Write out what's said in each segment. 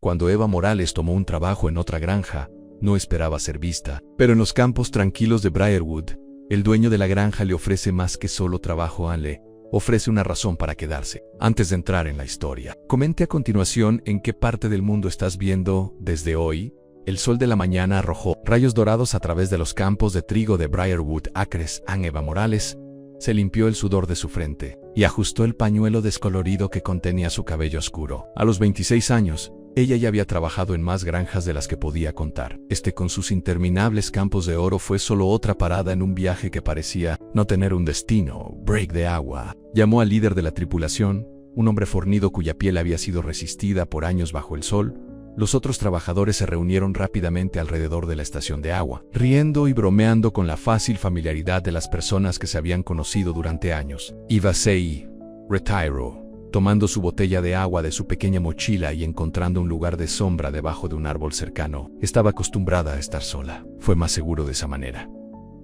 Cuando Eva Morales tomó un trabajo en otra granja, no esperaba ser vista. Pero en los campos tranquilos de Briarwood, el dueño de la granja le ofrece más que solo trabajo. Le ofrece una razón para quedarse. Antes de entrar en la historia, comente a continuación en qué parte del mundo estás viendo desde hoy. El sol de la mañana arrojó rayos dorados a través de los campos de trigo de Briarwood Acres. Eva Morales se limpió el sudor de su frente y ajustó el pañuelo descolorido que contenía su cabello oscuro. A los 26 años, ella ya había trabajado en más granjas de las que podía contar. Con sus interminables campos de oro fue solo otra parada en un viaje que parecía no tener un destino. Break de agua. Llamó al líder de la tripulación, un hombre fornido cuya piel había sido resistida por años bajo el sol. Los otros trabajadores se reunieron rápidamente alrededor de la estación de agua, riendo y bromeando con la fácil familiaridad de las personas que se habían conocido durante años. Eva se retiró, tomando su botella de agua de su pequeña mochila y encontrando un lugar de sombra debajo de un árbol cercano. Estaba acostumbrada a estar sola. Fue más seguro de esa manera.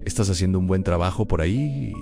¿Estás haciendo un buen trabajo por ahí?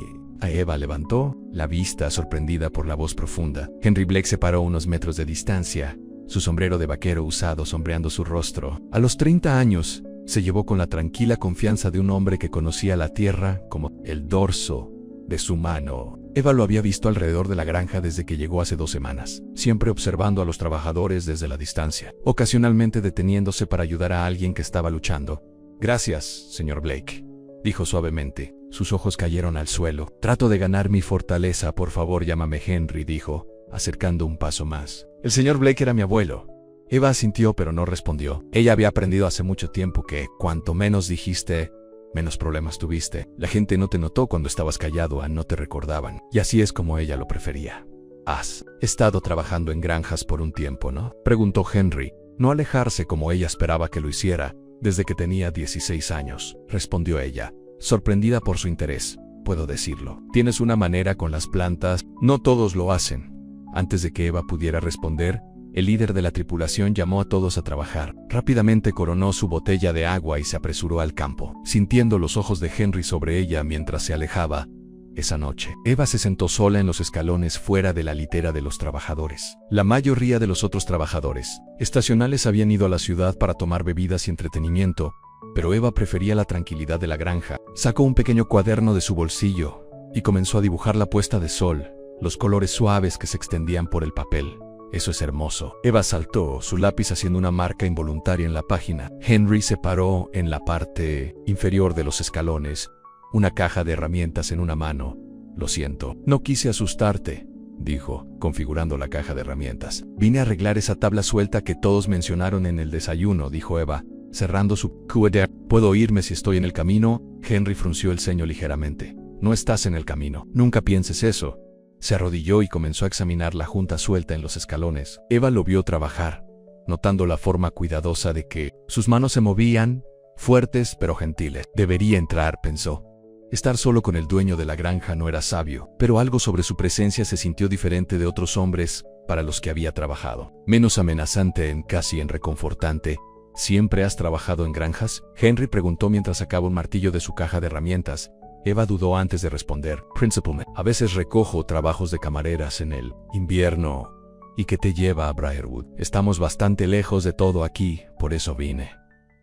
A Eva levantó la vista, sorprendida por la voz profunda. Henry Blake se paró a unos metros de distancia, su sombrero de vaquero usado sombreando su rostro. A los 30 años, se llevó con la tranquila confianza de un hombre que conocía la tierra como el dorso de su mano. Eva lo había visto alrededor de la granja desde que llegó hace 2 semanas, siempre observando a los trabajadores desde la distancia, ocasionalmente deteniéndose para ayudar a alguien que estaba luchando. Gracias, señor Blake, dijo suavemente. Sus ojos cayeron al suelo. Trato de ganar mi fortaleza, por favor, llámame Henry, dijo, acercando un paso más. El señor Blake era mi abuelo. Eva asintió pero no respondió. Ella había aprendido hace mucho tiempo que cuanto menos dijiste, menos problemas tuviste. La gente no te notó cuando estabas callado, no te recordaban. Y así es como ella lo prefería. Has estado trabajando en granjas por un tiempo, ¿no? Preguntó Henry, no alejarse como ella esperaba que lo hiciera, desde que tenía 16 años, respondió ella, sorprendida por su interés. Puedo decirlo. Tienes una manera con las plantas. No todos lo hacen. Antes de que Eva pudiera responder, el líder de la tripulación llamó a todos a trabajar. Rápidamente coronó su botella de agua y se apresuró al campo, sintiendo los ojos de Henry sobre ella mientras se alejaba. Esa noche, Eva se sentó sola en los escalones fuera de la litera de los trabajadores. La mayoría de los otros trabajadores estacionales habían ido a la ciudad para tomar bebidas y entretenimiento, pero Eva prefería la tranquilidad de la granja. Sacó un pequeño cuaderno de su bolsillo y comenzó a dibujar la puesta de sol, los colores suaves que se extendían por el papel. Eso es hermoso. Eva saltó su lápiz haciendo una marca involuntaria en la página. Henry se paró en la parte inferior de los escalones, una caja de herramientas en una mano. Lo siento, no quise asustarte, dijo, configurando la caja de herramientas. Vine a arreglar esa tabla suelta que todos mencionaron en el desayuno, dijo Eva, cerrando su cuaderno. ¿Puedo irme si estoy en el camino? Henry frunció el ceño ligeramente. No estás en el camino. Nunca pienses eso. Se arrodilló y comenzó a examinar la junta suelta en los escalones. Eva lo vio trabajar, notando la forma cuidadosa de que sus manos se movían, fuertes pero gentiles. Debería entrar, pensó. Estar solo con el dueño de la granja no era sabio, pero algo sobre su presencia se sintió diferente de otros hombres para los que había trabajado. Menos amenazante, casi reconfortante. ¿Siempre has trabajado en granjas? Henry preguntó mientras sacaba un martillo de su caja de herramientas. Eva dudó antes de responder. Principalmente, a veces recojo trabajos de camareras en el invierno. ¿Y qué te lleva a Briarwood? Estamos bastante lejos de todo aquí, por eso vine,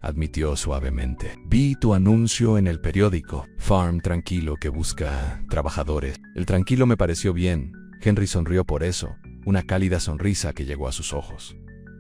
admitió suavemente. Vi tu anuncio en el periódico. Farm tranquilo que busca trabajadores. El tranquilo me pareció bien. Henry sonrió por eso, una cálida sonrisa que llegó a sus ojos.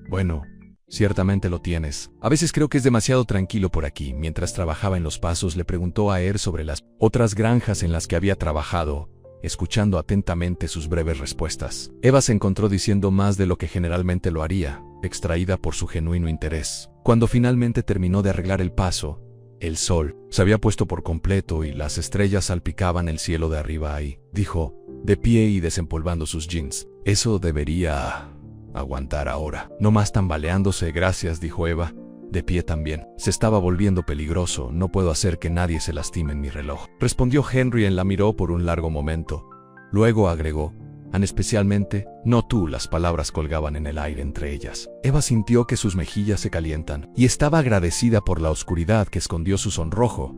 Bueno, ciertamente lo tienes. A veces creo que es demasiado tranquilo por aquí. Mientras trabajaba en los pasos, le preguntó a Er sobre las otras granjas en las que había trabajado, escuchando atentamente sus breves respuestas. Eva se encontró diciendo más de lo que generalmente lo haría, extraída por su genuino interés. Cuando finalmente terminó de arreglar el paso, el sol se había puesto por completo y las estrellas salpicaban el cielo de arriba ahí, dijo, de pie y desempolvando sus jeans. Eso debería aguantar ahora. No más tambaleándose, gracias, dijo Eva, de pie también. Se estaba volviendo peligroso, no puedo hacer que nadie se lastime en mi reloj. Respondió Henry y la miró por un largo momento. Luego agregó, especialmente, no tú. Las palabras colgaban en el aire entre ellas. Eva sintió que sus mejillas se calientan, y estaba agradecida por la oscuridad que escondió su sonrojo.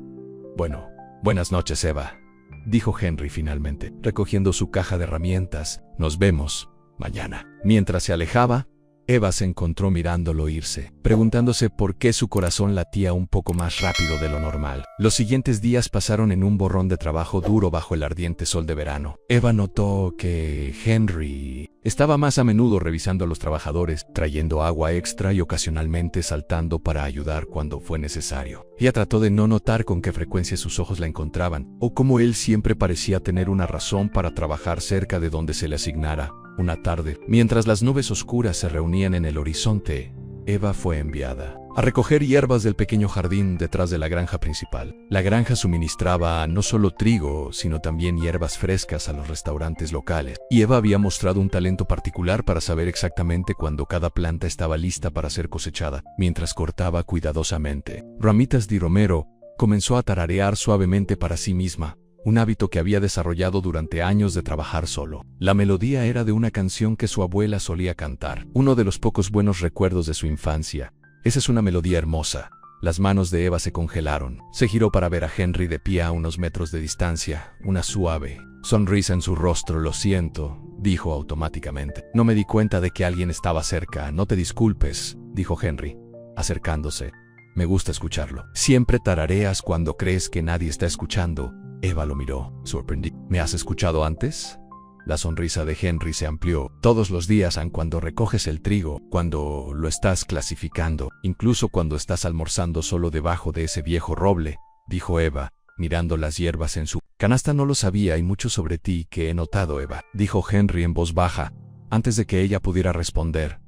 Bueno, buenas noches, Eva, dijo Henry finalmente, recogiendo su caja de herramientas. Nos vemos mañana. Mientras se alejaba, Eva se encontró mirándolo irse, preguntándose por qué su corazón latía un poco más rápido de lo normal. Los siguientes días pasaron en un borrón de trabajo duro bajo el ardiente sol de verano. Eva notó que Henry estaba más a menudo revisando a los trabajadores, trayendo agua extra y ocasionalmente saltando para ayudar cuando fue necesario. Ella trató de no notar con qué frecuencia sus ojos la encontraban, o cómo él siempre parecía tener una razón para trabajar cerca de donde se le asignara. Una tarde, mientras las nubes oscuras se reunían en el horizonte, Eva fue enviada a recoger hierbas del pequeño jardín detrás de la granja principal. La granja suministraba no solo trigo, sino también hierbas frescas a los restaurantes locales, y Eva había mostrado un talento particular para saber exactamente cuándo cada planta estaba lista para ser cosechada. Mientras cortaba cuidadosamente ramitas de romero, comenzó a tararear suavemente para sí misma, un hábito que había desarrollado durante años de trabajar solo. La melodía era de una canción que su abuela solía cantar, uno de los pocos buenos recuerdos de su infancia. Esa es una melodía hermosa. Las manos de Eva se congelaron. Se giró para ver a Henry de pie a unos metros de distancia, una suave sonrisa en su rostro. Lo siento, dijo automáticamente. No me di cuenta de que alguien estaba cerca. No te disculpes, dijo Henry, acercándose. Me gusta escucharlo. Siempre tarareas cuando crees que nadie está escuchando. Eva lo miró, sorprendida. ¿Me has escuchado antes? La sonrisa de Henry se amplió. Todos los días, aun cuando recoges el trigo, cuando lo estás clasificando, incluso cuando estás almorzando solo debajo de ese viejo roble, dijo Eva, mirando las hierbas en su canasta. No lo sabía, hay mucho sobre ti que he notado, Eva, dijo Henry en voz baja, antes de que ella pudiera responder.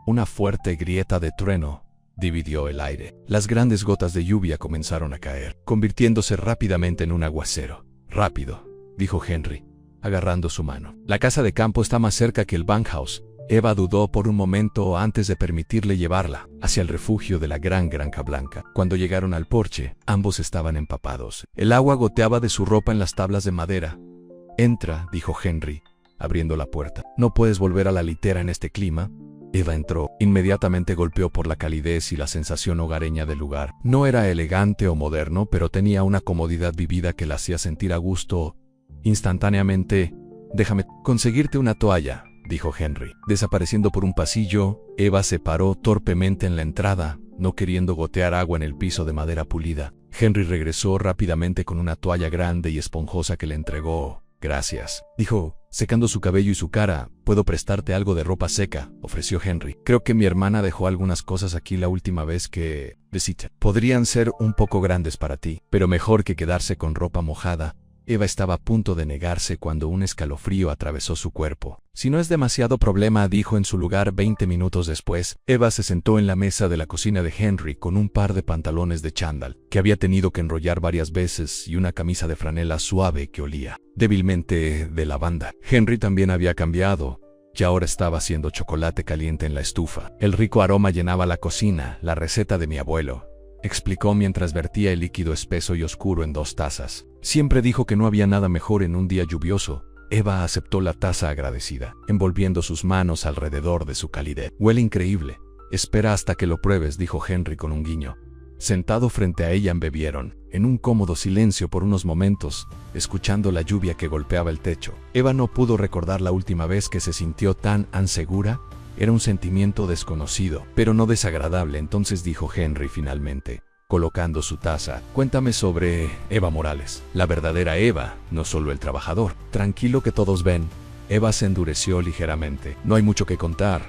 Una fuerte grieta de trueno dividió el aire. Las grandes gotas de lluvia comenzaron a caer, convirtiéndose rápidamente en un aguacero. Rápido, dijo Henry, agarrando su mano. La casa de campo está más cerca que el bunkhouse. Eva dudó por un momento antes de permitirle llevarla hacia el refugio de la gran granja blanca. Cuando llegaron al porche, ambos estaban empapados. El agua goteaba de su ropa en las tablas de madera. Entra, dijo Henry, abriendo la puerta. ¿No puedes volver a la litera en este clima? Eva entró. Inmediatamente golpeó por la calidez y la sensación hogareña del lugar. No era elegante o moderno, pero tenía una comodidad vivida que la hacía sentir a gusto. Instantáneamente, déjame conseguirte una toalla, dijo Henry. Desapareciendo por un pasillo, Eva se paró torpemente en la entrada, no queriendo gotear agua en el piso de madera pulida. Henry regresó rápidamente con una toalla grande y esponjosa que le entregó. Gracias, dijo, secando su cabello y su cara. Puedo prestarte algo de ropa seca, ofreció Henry. Creo que mi hermana dejó algunas cosas aquí la última vez que visité. Podrían ser un poco grandes para ti, pero mejor que quedarse con ropa mojada. Eva estaba a punto de negarse cuando un escalofrío atravesó su cuerpo. Si no es demasiado problema, dijo en su lugar 20 minutos después. Eva se sentó en la mesa de la cocina de Henry con un par de pantalones de chándal, que había tenido que enrollar varias veces, y una camisa de franela suave que olía débilmente de lavanda. Henry también había cambiado, y ahora estaba haciendo chocolate caliente en la estufa. El rico aroma llenaba la cocina. La receta de mi abuelo, explicó mientras vertía el líquido espeso y oscuro en 2 tazas. Siempre dijo que no había nada mejor en un día lluvioso. Eva aceptó la taza agradecida, envolviendo sus manos alrededor de su calidez. Huele increíble. Espera hasta que lo pruebes, dijo Henry con un guiño. Sentado frente a ella bebieron, en un cómodo silencio por unos momentos, escuchando la lluvia que golpeaba el techo. Eva no pudo recordar la última vez que se sintió tan insegura. Era un sentimiento desconocido, pero no desagradable. Entonces dijo Henry finalmente, colocando su taza. Cuéntame sobre Eva Morales, la verdadera Eva, no solo el trabajador. Tranquilo que todos ven. Eva se endureció ligeramente. No hay mucho que contar.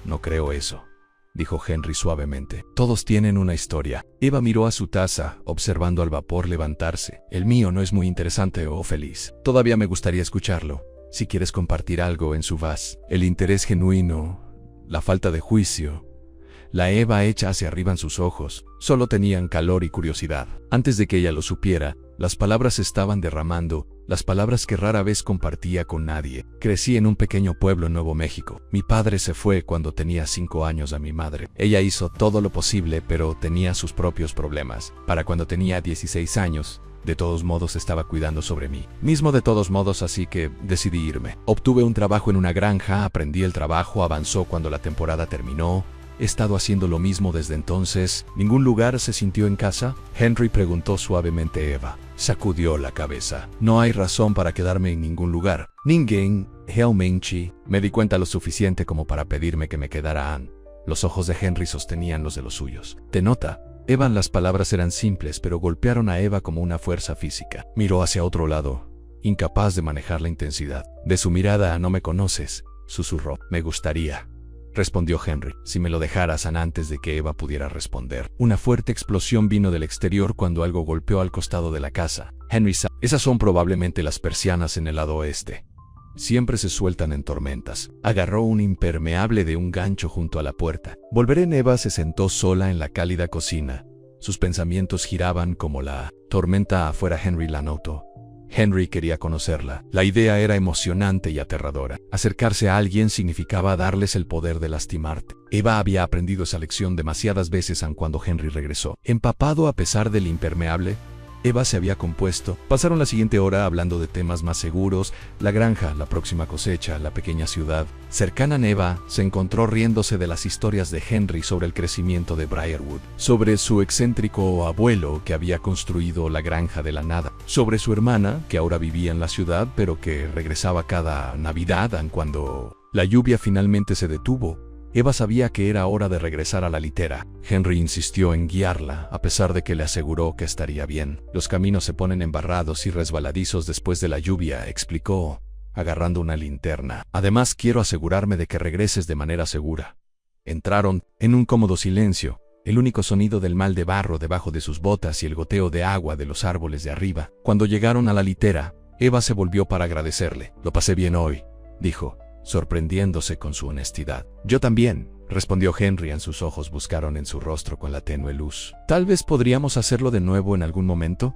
No creo eso, dijo Henry suavemente. Todos tienen una historia. Eva miró a su taza, observando al vapor levantarse. El mío no es muy interesante o feliz. Todavía me gustaría escucharlo. Si quieres compartir algo en su vas, el interés genuino, la falta de juicio, la Eva hecha hacia arriba en sus ojos, solo tenían calor y curiosidad. Antes de que ella lo supiera, las palabras se estaban derramando, las palabras que rara vez compartía con nadie. Crecí en un pequeño pueblo en Nuevo México. Mi padre se fue cuando tenía 5 años a mi madre. Ella hizo todo lo posible, pero tenía sus propios problemas. Para cuando tenía 16 años, de todos modos estaba cuidando sobre mí mismo de todos modos, así que decidí irme. Obtuve un trabajo en una granja, aprendí el trabajo, avanzó cuando la temporada terminó. He estado haciendo lo mismo desde entonces. ¿Ningún lugar se sintió en casa? Henry preguntó suavemente. Eva sacudió la cabeza. No hay razón para quedarme en ningún lugar. Ningen, Helminchi, me di cuenta lo suficiente como para pedirme que me quedara Anne. Los ojos de Henry sostenían los de los suyos. ¿Te nota? Eva, las palabras eran simples, pero golpearon a Eva como una fuerza física. Miró hacia otro lado, incapaz de manejar la intensidad. De su mirada, no me conoces, susurró. Me gustaría, respondió Henry, si me lo dejaras antes de que Eva pudiera responder. Una fuerte explosión vino del exterior cuando algo golpeó al costado de la casa. Henry sabe. Esas son probablemente las persianas en el lado oeste. Siempre se sueltan en tormentas. Agarró un impermeable de un gancho junto a la puerta. Volveré. Eva se sentó sola en la cálida cocina. Sus pensamientos giraban como la tormenta afuera. Henry la notó. Henry quería conocerla. La idea era emocionante y aterradora. Acercarse a alguien significaba darles el poder de lastimarte. Eva había aprendido esa lección demasiadas veces aun cuando Henry regresó. Empapado a pesar del impermeable, Eva se había compuesto. Pasaron la siguiente hora hablando de temas más seguros, la granja, la próxima cosecha, la pequeña ciudad. Cercana a Eva, se encontró riéndose de las historias de Henry sobre el crecimiento de Briarwood, sobre su excéntrico abuelo que había construido la granja de la nada, sobre su hermana, que ahora vivía en la ciudad pero que regresaba cada Navidad cuando la lluvia finalmente se detuvo. Eva sabía que era hora de regresar a la litera. Henry insistió en guiarla, a pesar de que le aseguró que estaría bien. Los caminos se ponen embarrados y resbaladizos después de la lluvia, explicó, agarrando una linterna. Además, quiero asegurarme de que regreses de manera segura. Entraron en un cómodo silencio, el único sonido del mal de barro debajo de sus botas y el goteo de agua de los árboles de arriba. Cuando llegaron a la litera, Eva se volvió para agradecerle. Lo pasé bien hoy, dijo, sorprendiéndose con su honestidad. Yo también, respondió Henry. En sus ojos buscaron en su rostro con la tenue luz. Tal vez podríamos hacerlo de nuevo en algún momento,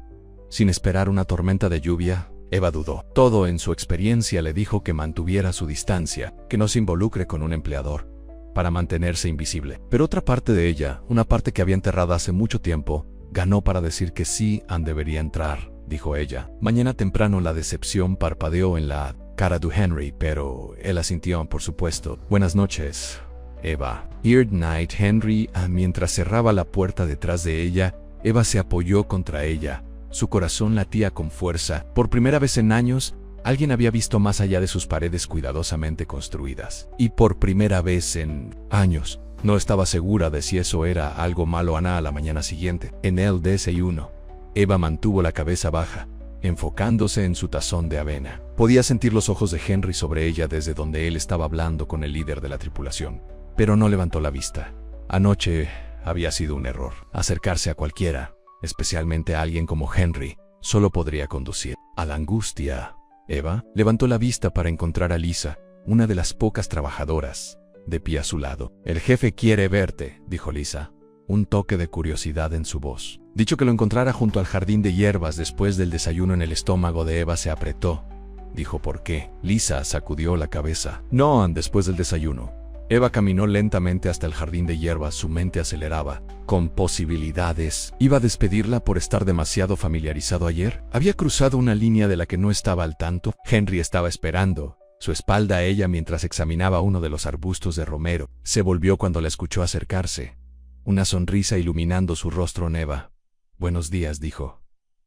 sin esperar una tormenta de lluvia. Eva dudó. Todo en su experiencia le dijo que mantuviera su distancia, que no se involucre con un empleador, para mantenerse invisible. Pero otra parte de ella, una parte que había enterrado hace mucho tiempo, ganó para decir que sí, Anne debería entrar, dijo ella. Mañana temprano la decepción parpadeó en la cara de Henry, pero él asintió, por supuesto. Buenas noches, Eva. Good night, Henry. Mientras cerraba la puerta detrás de ella, Eva se apoyó contra ella. Su corazón latía con fuerza. Por primera vez en años, alguien había visto más allá de sus paredes cuidadosamente construidas. Y por primera vez en años, no estaba segura de si eso era algo malo. A la mañana siguiente, en el desayuno, Eva mantuvo la cabeza baja, enfocándose en su tazón de avena. Podía sentir los ojos de Henry sobre ella desde donde él estaba hablando con el líder de la tripulación, pero no levantó la vista. Anoche había sido un error. Acercarse a cualquiera, especialmente a alguien como Henry, solo podría conducir a la angustia. Eva levantó la vista para encontrar a Lisa, una de las pocas trabajadoras, de pie a su lado. El jefe quiere verte, dijo Lisa, un toque de curiosidad en su voz. Dicho que lo encontrara junto al jardín de hierbas después del desayuno. En el estómago de Eva se apretó. Dijo, ¿por qué? Lisa sacudió la cabeza. No, después del desayuno. Eva caminó lentamente hasta el jardín de hierbas. Su mente aceleraba, con posibilidades. ¿Iba a despedirla por estar demasiado familiarizado ayer? ¿Había cruzado una línea de la que no estaba al tanto? Henry estaba esperando, su espalda a ella, mientras examinaba uno de los arbustos de romero. Se volvió cuando la escuchó acercarse, una sonrisa iluminando su rostro. Eva. Buenos días, dijo.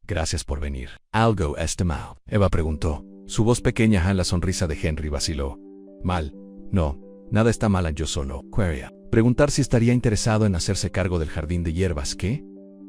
Gracias por venir. ¿Algo está mal?, Eva preguntó. Su voz pequeña. La sonrisa de Henry vaciló. ¿Mal? No, nada está mal. Yo solo quería preguntar si estaría interesado en hacerse cargo del jardín de hierbas. ¿Qué?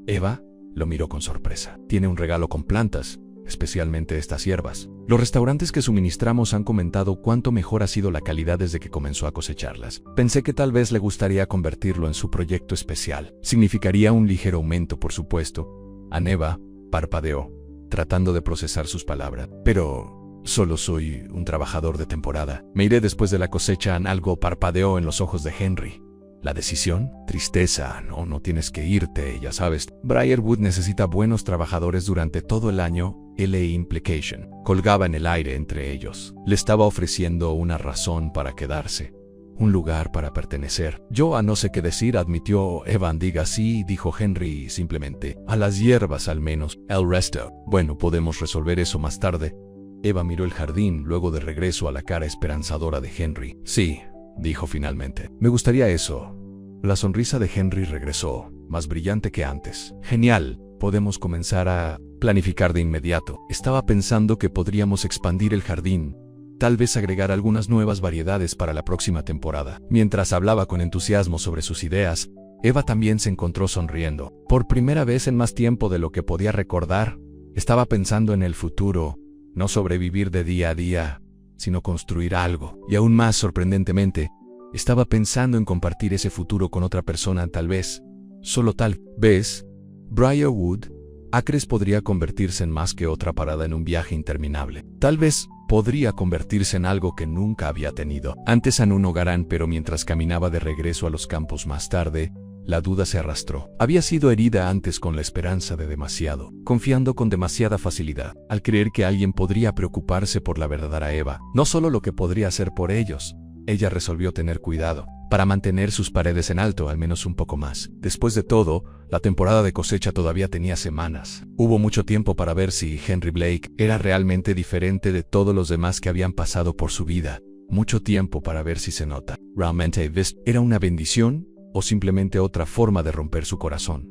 Eva lo miró con sorpresa. Tiene un regalo con plantas, especialmente estas hierbas. Los restaurantes que suministramos han comentado cuánto mejor ha sido la calidad desde que comenzó a cosecharlas. Pensé que tal vez le gustaría convertirlo en su proyecto especial. Significaría un ligero aumento, por supuesto. Eva parpadeó, tratando de procesar sus palabras. Pero solo soy un trabajador de temporada. Me iré después de la cosecha. Algo parpadeó en los ojos de Henry. ¿La decisión? Tristeza. No tienes que irte, ya sabes. Briarwood necesita buenos trabajadores durante todo el año. La implication colgaba en el aire entre ellos. Le estaba ofreciendo una razón para quedarse, un lugar para pertenecer. Yo no sé qué decir, admitió Eva. Diga sí, dijo Henry, simplemente. A las hierbas al menos. El resto. Bueno, podemos resolver eso más tarde. Eva miró el jardín, luego de regreso a la cara esperanzadora de Henry. Sí, dijo finalmente. Me gustaría eso. La sonrisa de Henry regresó, más brillante que antes. Genial. Podemos comenzar a planificar de inmediato. Estaba pensando que podríamos expandir el jardín, tal vez agregar algunas nuevas variedades para la próxima temporada. Mientras hablaba con entusiasmo sobre sus ideas, Eva también se encontró sonriendo. Por primera vez en más tiempo de lo que podía recordar, estaba pensando en el futuro, no sobrevivir de día a día, sino construir algo. Y aún más sorprendentemente, estaba pensando en compartir ese futuro con otra persona, tal vez, solo tal vez, Briarwood Acres podría convertirse en más que otra parada en un viaje interminable. Tal vez podría convertirse en algo que nunca había tenido. Antes en un hogarán, pero mientras caminaba de regreso a los campos más tarde, la duda se arrastró. Había sido herida antes con la esperanza de demasiado, confiando con demasiada facilidad, al creer que alguien podría preocuparse por la verdadera Eva, no solo lo que podría hacer por ellos. Ella resolvió tener cuidado, para mantener sus paredes en alto al menos un poco más. Después de todo, la temporada de cosecha todavía tenía semanas. Hubo mucho tiempo para ver si Henry Blake era realmente diferente de todos los demás que habían pasado por su vida. Mucho tiempo para ver si se nota. ¿Realmente era una bendición o simplemente otra forma de romper su corazón?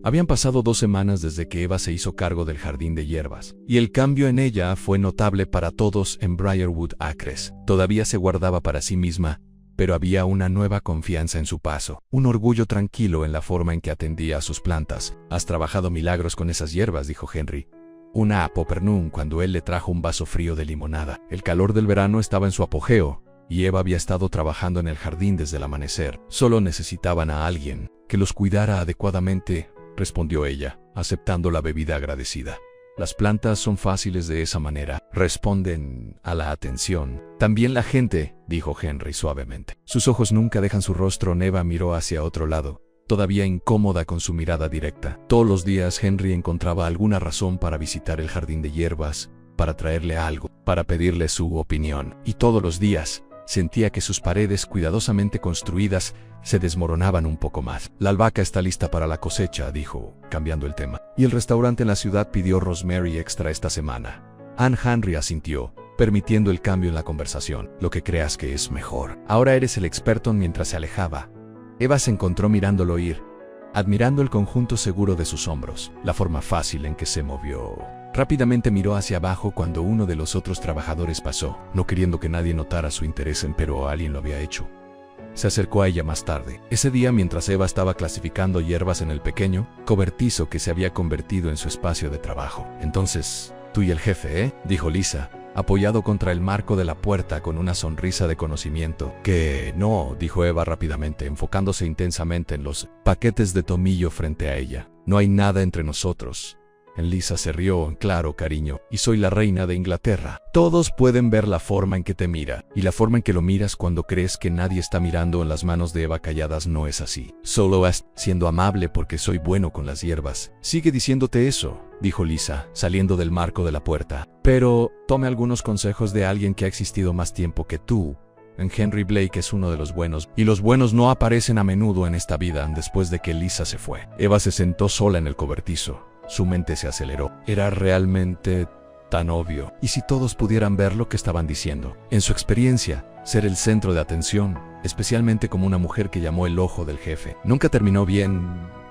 Habían pasado 2 semanas desde que Eva se hizo cargo del jardín de hierbas, y el cambio en ella fue notable para todos en Briarwood Acres. Todavía se guardaba para sí misma, pero había una nueva confianza en su paso, un orgullo tranquilo en la forma en que atendía a sus plantas. «Has trabajado milagros con esas hierbas», dijo Henry. Una a Popernum cuando él le trajo un vaso frío de limonada. El calor del verano estaba en su apogeo, y Eva había estado trabajando en el jardín desde el amanecer. Solo necesitaban a alguien que los cuidara adecuadamente, respondió ella, aceptando la bebida agradecida. Las plantas son fáciles de esa manera, responden a la atención. También la gente, dijo Henry suavemente. Sus ojos nunca dejan su rostro. Eva miró hacia otro lado, todavía incómoda con su mirada directa. Todos los días Henry encontraba alguna razón para visitar el jardín de hierbas, para traerle algo, para pedirle su opinión. Y todos los días sentía que sus paredes cuidadosamente construidas se desmoronaban un poco más. «La albahaca está lista para la cosecha», dijo, cambiando el tema. «Y el restaurante en la ciudad pidió rosemary extra esta semana». Anne Henry asintió, permitiendo el cambio en la conversación. «Lo que creas que es mejor. Ahora eres el experto». Mientras se alejaba, Eva se encontró mirándolo ir, admirando el conjunto seguro de sus hombros, la forma fácil en que se movió. Rápidamente miró hacia abajo cuando uno de los otros trabajadores pasó, no queriendo que nadie notara su interés pero alguien lo había hecho. Se acercó a ella más tarde, ese día mientras Eva estaba clasificando hierbas en el pequeño cobertizo que se había convertido en su espacio de trabajo. «Entonces, tú y el jefe, ¿eh?», dijo Lisa, apoyado contra el marco de la puerta con una sonrisa de conocimiento. «¿Qué? No», dijo Eva rápidamente, enfocándose intensamente en los paquetes de tomillo frente a ella. «No hay nada entre nosotros». Lisa se rió. «Claro, cariño, y soy la reina de Inglaterra. Todos pueden ver la forma en que te mira, y la forma en que lo miras cuando crees que nadie está mirando». En las manos de Eva calladas no es así. «Solo siendo amable porque soy bueno con las hierbas». «Sigue diciéndote eso», dijo Lisa, saliendo del marco de la puerta. «Pero tome algunos consejos de alguien que ha existido más tiempo que tú. Henry Blake es uno de los buenos, y los buenos no aparecen a menudo en esta vida». Después de que Lisa se fue, Eva se sentó sola en el cobertizo. Su mente se aceleró. Era realmente tan obvio. ¿Y si todos pudieran ver lo que estaban diciendo? En su experiencia, ser el centro de atención, especialmente como una mujer que llamó el ojo del jefe, nunca terminó bien.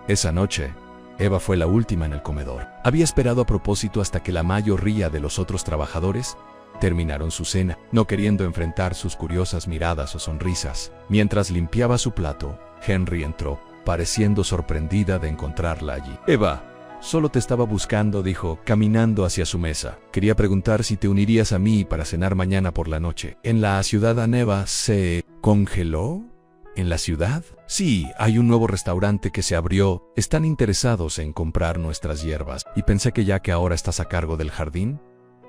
Esa noche, Eva fue la última en el comedor. Había esperado a propósito hasta que la mayoría de los otros trabajadores terminaron su cena, no queriendo enfrentar sus curiosas miradas o sonrisas. Mientras limpiaba su plato, Henry entró, pareciendo sorprendida de encontrarla allí. «Eva, solo te estaba buscando», dijo, caminando hacia su mesa. «Quería preguntar si te unirías a mí para cenar mañana por la noche». En la ciudad Eva se congeló. ¿En la ciudad? «Sí, hay un nuevo restaurante que se abrió. Están interesados en comprar nuestras hierbas. Y pensé que ya que ahora estás a cargo del jardín,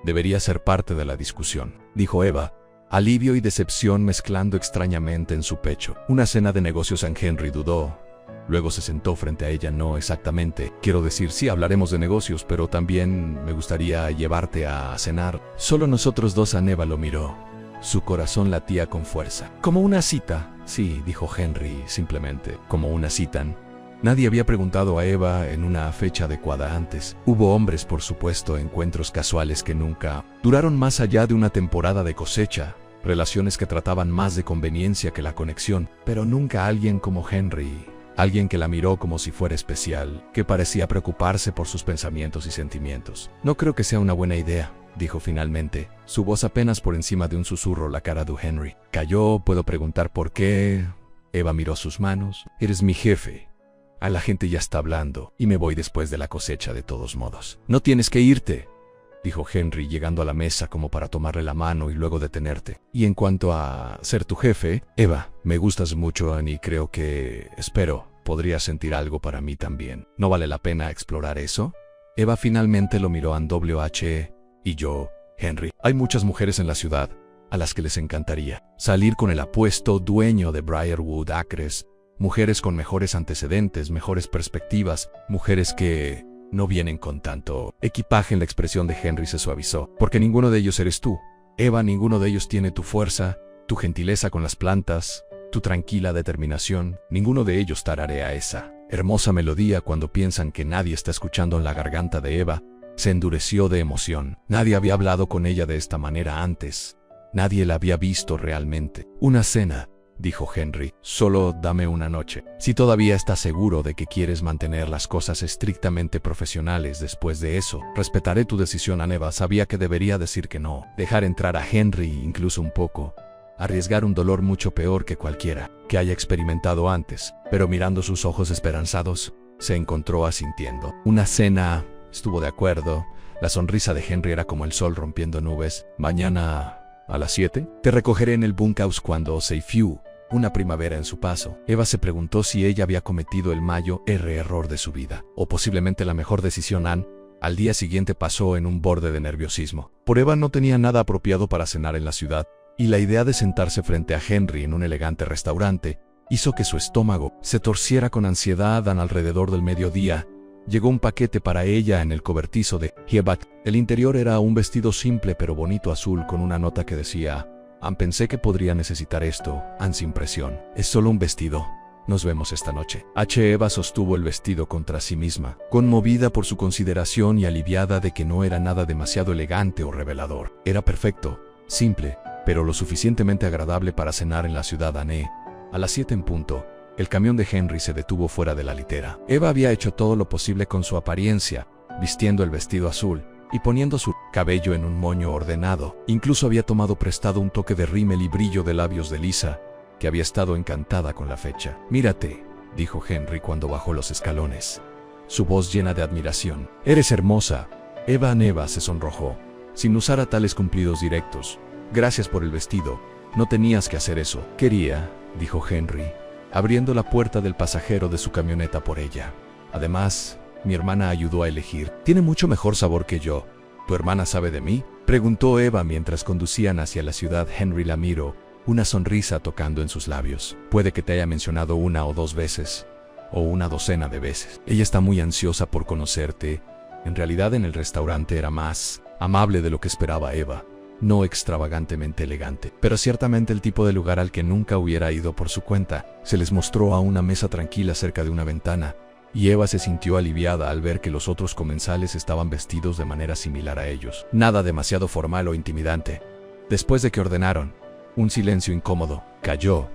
debería ser parte de la discusión», dijo Eva, alivio y decepción mezclando extrañamente en su pecho. «Una cena de negocios». Henry dudó. Luego se sentó frente a ella. «No exactamente. Quiero decir, sí, hablaremos de negocios, pero también me gustaría llevarte a cenar. Solo nosotros dos». Eva lo miró. Su corazón latía con fuerza. «¿Como una cita?» «Sí», dijo Henry, simplemente. «Como una cita». Nadie había preguntado a Eva en una fecha adecuada antes. Hubo hombres, por supuesto, encuentros casuales que nunca duraron más allá de una temporada de cosecha, relaciones que trataban más de conveniencia que la conexión, pero nunca alguien como Henry. Alguien que la miró como si fuera especial, que parecía preocuparse por sus pensamientos y sentimientos. No creo que sea una buena idea, dijo finalmente, su voz apenas por encima de un susurro. La cara de Henry cayó. ¿Puedo preguntar por qué? Eva miró sus manos. Eres mi jefe. A la gente ya está hablando, y me voy después de la cosecha de todos modos. No tienes que irte, dijo Henry llegando a la mesa como para tomarle la mano y luego detenerte. Y en cuanto a ser tu jefe, Eva, me gustas mucho y creo que, podrías sentir algo para mí también. ¿No vale la pena explorar eso? Eva finalmente lo miró a WH. Y yo, Henry, hay muchas mujeres en la ciudad a las que les encantaría salir con el apuesto dueño de Briarwood Acres. Mujeres con mejores antecedentes, mejores perspectivas, mujeres que no vienen con tanto equipaje. La expresión de Henry se suavizó. Porque ninguno de ellos eres tú. Eva, ninguno de ellos tiene tu fuerza, tu gentileza con las plantas, tu tranquila determinación. Ninguno de ellos tararea esa hermosa melodía cuando piensan que nadie está escuchando. En la garganta de Eva se endureció de emoción. Nadie había hablado con ella de esta manera antes. Nadie la había visto realmente. Una cena, dijo Henry. Solo dame una noche. Si todavía estás seguro de que quieres mantener las cosas estrictamente profesionales después de eso, respetaré tu decisión. Eva sabía que debería decir que no. Dejar entrar a Henry incluso un poco. Arriesgar un dolor mucho peor que cualquiera que haya experimentado antes. Pero mirando sus ojos esperanzados, se encontró asintiendo. Una cena. Estuvo de acuerdo. La sonrisa de Henry era como el sol rompiendo nubes. Mañana a las 7. Te recogeré en el bunkhouse cuando Seifiu. Una primavera en su paso. Eva se preguntó si ella había cometido el mayor error de su vida, o posiblemente la mejor decisión. Al día siguiente pasó en un borde de nerviosismo. Por Eva no tenía nada apropiado para cenar en la ciudad, y la idea de sentarse frente a Henry en un elegante restaurante hizo que su estómago se torciera con ansiedad. Alrededor del mediodía, llegó un paquete para ella en el cobertizo de Hebat. El interior era un vestido simple pero bonito azul con una nota que decía: pensé que podría necesitar esto, sin presión. Es solo un vestido. Nos vemos esta noche. Eva sostuvo el vestido contra sí misma, conmovida por su consideración y aliviada de que no era nada demasiado elegante o revelador. Era perfecto, simple, pero lo suficientemente agradable para cenar en la ciudad. A las 7 en punto, el camión de Henry se detuvo fuera de la litera. Eva había hecho todo lo posible con su apariencia, vistiendo el vestido azul y poniendo su cabello en un moño ordenado. Incluso había tomado prestado un toque de rímel y brillo de labios de Lisa, que había estado encantada con la fecha. Mírate, dijo Henry cuando bajó los escalones, su voz llena de admiración. Eres hermosa. Eva se sonrojó, sin usar a tales cumplidos directos. Gracias por el vestido. No tenías que hacer eso. Quería, dijo Henry, abriendo la puerta del pasajero de su camioneta por ella. Además, mi hermana ayudó a elegir. Tiene mucho mejor sabor que yo. ¿Tu hermana sabe de mí?, preguntó Eva mientras conducían hacia la ciudad. Henry la miró, una sonrisa tocando en sus labios. Puede que te haya mencionado 1 o 2 veces, o una docena de veces. Ella está muy ansiosa por conocerte. En realidad, en el restaurante era más amable de lo que esperaba Eva. No extravagantemente elegante, pero ciertamente el tipo de lugar al que nunca hubiera ido por su cuenta. Se les mostró a una mesa tranquila cerca de una ventana, y Eva se sintió aliviada al ver que los otros comensales estaban vestidos de manera similar a ellos. Nada demasiado formal o intimidante. Después de que ordenaron, un silencio incómodo cayó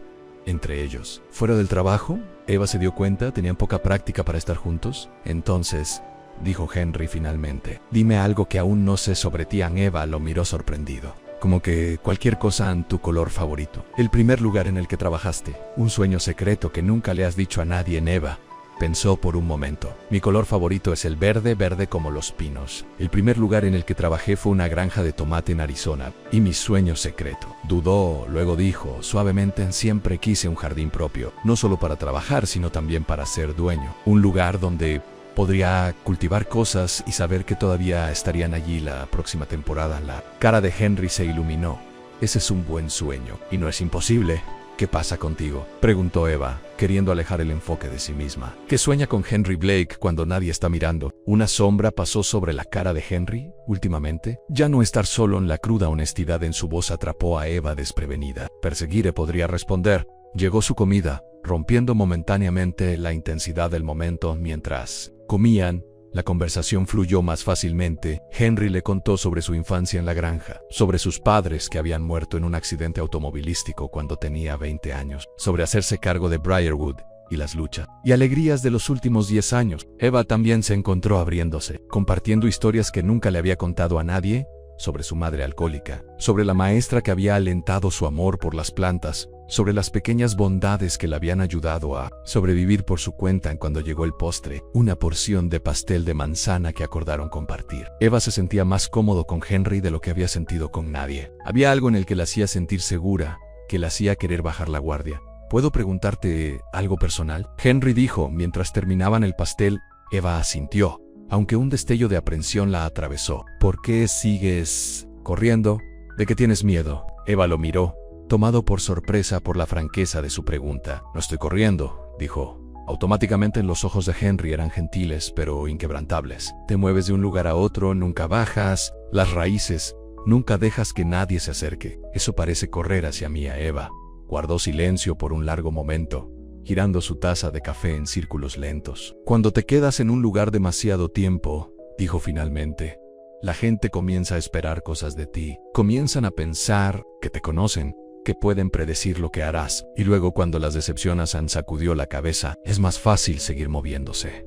entre ellos. Fuera del trabajo, Eva se dio cuenta, tenían poca práctica para estar juntos. Entonces, dijo Henry finalmente, dime algo que aún no sé sobre ti. Eva lo miró sorprendido. Como que cualquier cosa. Tu color favorito. El primer lugar en el que trabajaste. Un sueño secreto que nunca le has dicho a nadie. Eva pensó por un momento. Mi color favorito es el verde, verde como los pinos. El primer lugar en el que trabajé fue una granja de tomate en Arizona. Y mi sueño secreto. Dudó, luego dijo suavemente: siempre quise un jardín propio. No solo para trabajar, sino también para ser dueño. Un lugar donde podría cultivar cosas y saber que todavía estarían allí la próxima temporada. La cara de Henry se iluminó. Ese es un buen sueño, y no es imposible. ¿Qué pasa contigo?, preguntó Eva, queriendo alejar el enfoque de sí misma. ¿Qué sueña con Henry Blake cuando nadie está mirando? Una sombra pasó sobre la cara de Henry. Últimamente, ya no estar solo. En la cruda honestidad en su voz atrapó a Eva desprevenida. Perseguiré, podría responder. Llegó su comida, rompiendo momentáneamente la intensidad del momento. Mientras comían, la conversación fluyó más fácilmente. Henry le contó sobre su infancia en la granja, sobre sus padres que habían muerto en un accidente automovilístico cuando tenía 20 años, sobre hacerse cargo de Briarwood y las luchas y alegrías de los últimos 10 años. Eva también se encontró abriéndose, compartiendo historias que nunca le había contado a nadie, sobre su madre alcohólica, sobre la maestra que había alentado su amor por las plantas, sobre las pequeñas bondades que le habían ayudado a sobrevivir por su cuenta cuando llegó el postre, una porción de pastel de manzana que acordaron compartir. Eva se sentía más cómodo con Henry de lo que había sentido con nadie. Había algo en el que la hacía sentir segura, que la hacía querer bajar la guardia. ¿Puedo preguntarte algo personal?, Henry dijo mientras terminaban el pastel. Eva asintió, aunque un destello de aprensión la atravesó. ¿Por qué sigues corriendo? ¿De qué tienes miedo? Eva lo miró, tomado por sorpresa por la franqueza de su pregunta. No estoy corriendo, dijo. Automáticamente los ojos de Henry eran gentiles pero inquebrantables. Te mueves de un lugar a otro, nunca bajas las raíces, nunca dejas que nadie se acerque. Eso parece correr hacia mí. Eva guardó silencio por un largo momento, girando su taza de café en círculos lentos. Cuando te quedas en un lugar demasiado tiempo, dijo finalmente, la gente comienza a esperar cosas de ti. Comienzan a pensar que te conocen, que pueden predecir lo que harás. Y luego cuando las decepciones han sacudido la cabeza, es más fácil seguir moviéndose.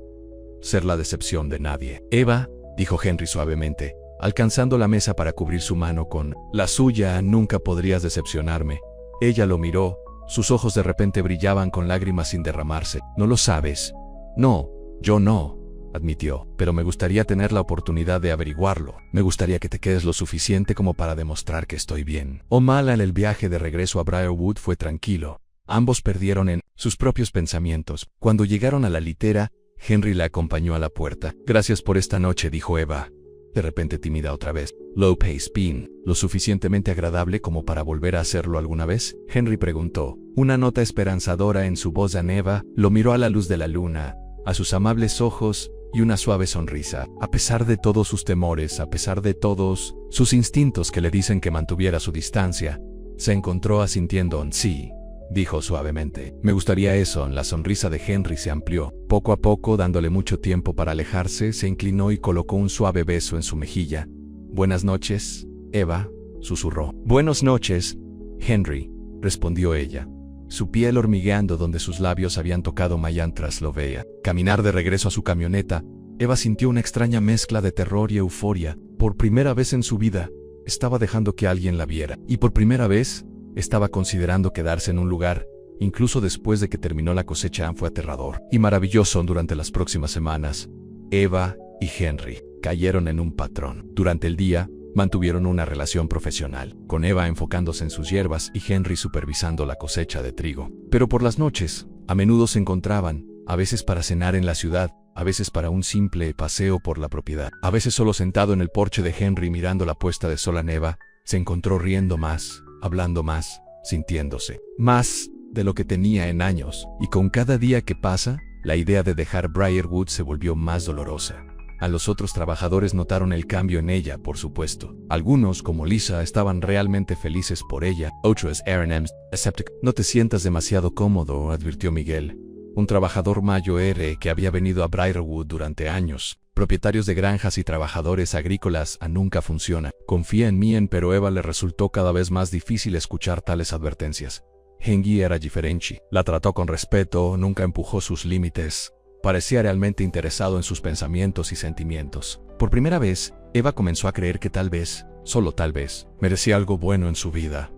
Ser la decepción de nadie. Eva, dijo Henry suavemente, alcanzando la mesa para cubrir su mano con la suya, nunca podrías decepcionarme. Ella lo miró. Sus ojos de repente brillaban con lágrimas sin derramarse. ¿No lo sabes? No, yo no, admitió, pero me gustaría tener la oportunidad de averiguarlo. Me gustaría que te quedes lo suficiente como para demostrar que estoy bien o mala. En el viaje de regreso a Briarwood fue tranquilo. Ambos perdieron en sus propios pensamientos. Cuando llegaron a la litera, Henry la acompañó a la puerta. Gracias por esta noche, dijo Eva, de repente tímida otra vez. Low Pace Bean, ¿lo suficientemente agradable como para volver a hacerlo alguna vez?, Henry preguntó. Una nota esperanzadora en su voz. Eva lo miró a la luz de la luna, a sus amables ojos y una suave sonrisa. A pesar de todos sus temores, a pesar de todos sus instintos que le dicen que mantuviera su distancia, se encontró asintiendo. Sí, dijo suavemente. Me gustaría eso. La sonrisa de Henry se amplió. Poco a poco, dándole mucho tiempo para alejarse, se inclinó y colocó un suave beso en su mejilla. Buenas noches, Eva, susurró. Buenas noches, Henry, respondió ella, su piel hormigueando donde sus labios habían tocado mientras lo veía. Caminar de regreso a su camioneta, Eva sintió una extraña mezcla de terror y euforia. Por primera vez en su vida, estaba dejando que alguien la viera. Y por primera vez, estaba considerando quedarse en un lugar. Incluso después de que terminó la cosecha, fue aterrador y maravilloso. Durante las próximas semanas, Eva y Henry cayeron en un patrón. Durante el día, mantuvieron una relación profesional, con Eva enfocándose en sus hierbas y Henry supervisando la cosecha de trigo. Pero por las noches, a menudo se encontraban, a veces para cenar en la ciudad, a veces para un simple paseo por la propiedad, a veces solo sentado en el porche de Henry mirando la puesta de sol. Eva se encontró riendo más, hablando más, sintiéndose más de lo que tenía en años, y con cada día que pasa, la idea de dejar Briarwood se volvió más dolorosa. A los otros trabajadores notaron el cambio en ella, por supuesto. Algunos, como Lisa, estaban realmente felices por ella. Otros eran escépticos. No te sientas demasiado cómodo, advirtió Miguel, un trabajador mayor que había venido a Briarwood durante años. Propietarios de granjas y trabajadores agrícolas nunca funciona. Confía en mí. Pero Eva le resultó cada vez más difícil escuchar tales advertencias. Henry era diferente. La trató con respeto, nunca empujó sus límites. Parecía realmente interesado en sus pensamientos y sentimientos. Por primera vez, Eva comenzó a creer que tal vez, solo tal vez, merecía algo bueno en su vida.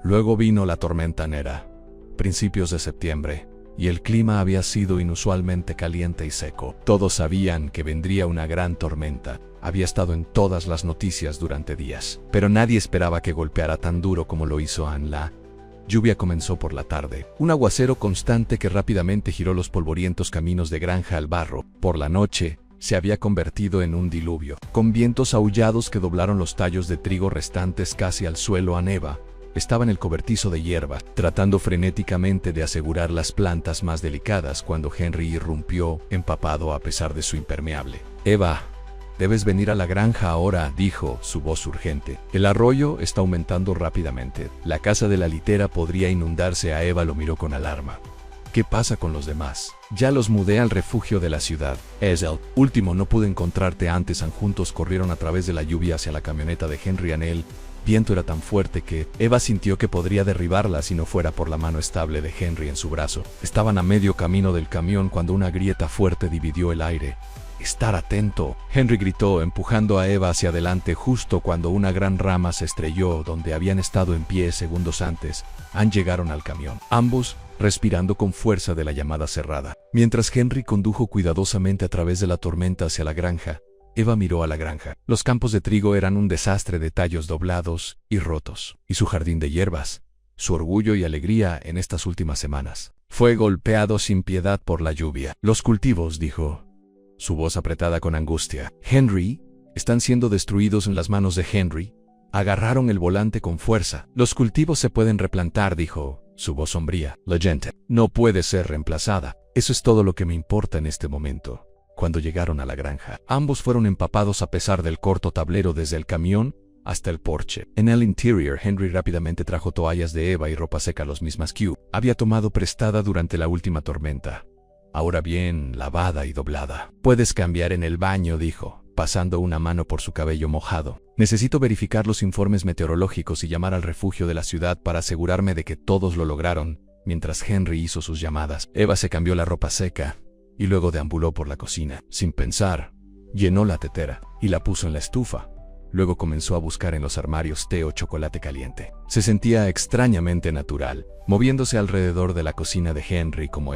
Luego vino la tormenta negra, principios de septiembre, y el clima había sido inusualmente caliente y seco. Todos sabían que vendría una gran tormenta. Había estado en todas las noticias durante días, pero nadie esperaba que golpeara tan duro como lo hizo. La lluvia comenzó por la tarde, un aguacero constante que rápidamente giró los polvorientos caminos de granja al barro. Por la noche, se había convertido en un diluvio, con vientos aullados que doblaron los tallos de trigo restantes casi al suelo. Eva estaba en el cobertizo de hierba, tratando frenéticamente de asegurar las plantas más delicadas cuando Henry irrumpió, empapado a pesar de su impermeable. Eva, debes venir a la granja ahora, dijo, su voz urgente. El arroyo está aumentando rápidamente. La casa de la litera podría inundarse. Eva lo miró con alarma. ¿Qué pasa con los demás? Ya los mudé al refugio de la ciudad. Es el último. No pude encontrarte antes. Juntos corrieron a través de la lluvia hacia la camioneta de Henry. Él viento era tan fuerte que Eva sintió que podría derribarla si no fuera por la mano estable de Henry en su brazo. Estaban a medio camino del camión cuando una grieta fuerte dividió el aire. «¡Estar atento!», Henry gritó, empujando a Eva hacia adelante justo cuando una gran rama se estrelló donde habían estado en pie segundos antes. Llegaron al camión, ambos respirando con fuerza de la llamada cerrada. Mientras Henry condujo cuidadosamente a través de la tormenta hacia la granja, Eva miró a la granja. Los campos de trigo eran un desastre de tallos doblados y rotos, y su jardín de hierbas, su orgullo y alegría en estas últimas semanas, fue golpeado sin piedad por la lluvia. «Los cultivos», dijo, su voz apretada con angustia. «Henry, están siendo destruidos en las manos de Henry». Agarraron el volante con fuerza. «Los cultivos se pueden replantar», dijo, su voz sombría. «La gente no puede ser reemplazada. Eso es todo lo que me importa en este momento». Cuando llegaron a la granja, ambos fueron empapados a pesar del corto tablero desde el camión hasta el porche. En el interior, Henry rápidamente trajo toallas de Eva y ropa seca, las mismas que había tomado prestada durante la última tormenta. Ahora bien lavada y doblada. «Puedes cambiar en el baño», dijo, pasando una mano por su cabello mojado. «Necesito verificar los informes meteorológicos y llamar al refugio de la ciudad para asegurarme de que todos lo lograron». Mientras Henry hizo sus llamadas, Eva se cambió la ropa seca y luego deambuló por la cocina. Sin pensar, llenó la tetera y la puso en la estufa. Luego comenzó a buscar en los armarios té o chocolate caliente. Se sentía extrañamente natural, moviéndose alrededor de la cocina de Henry como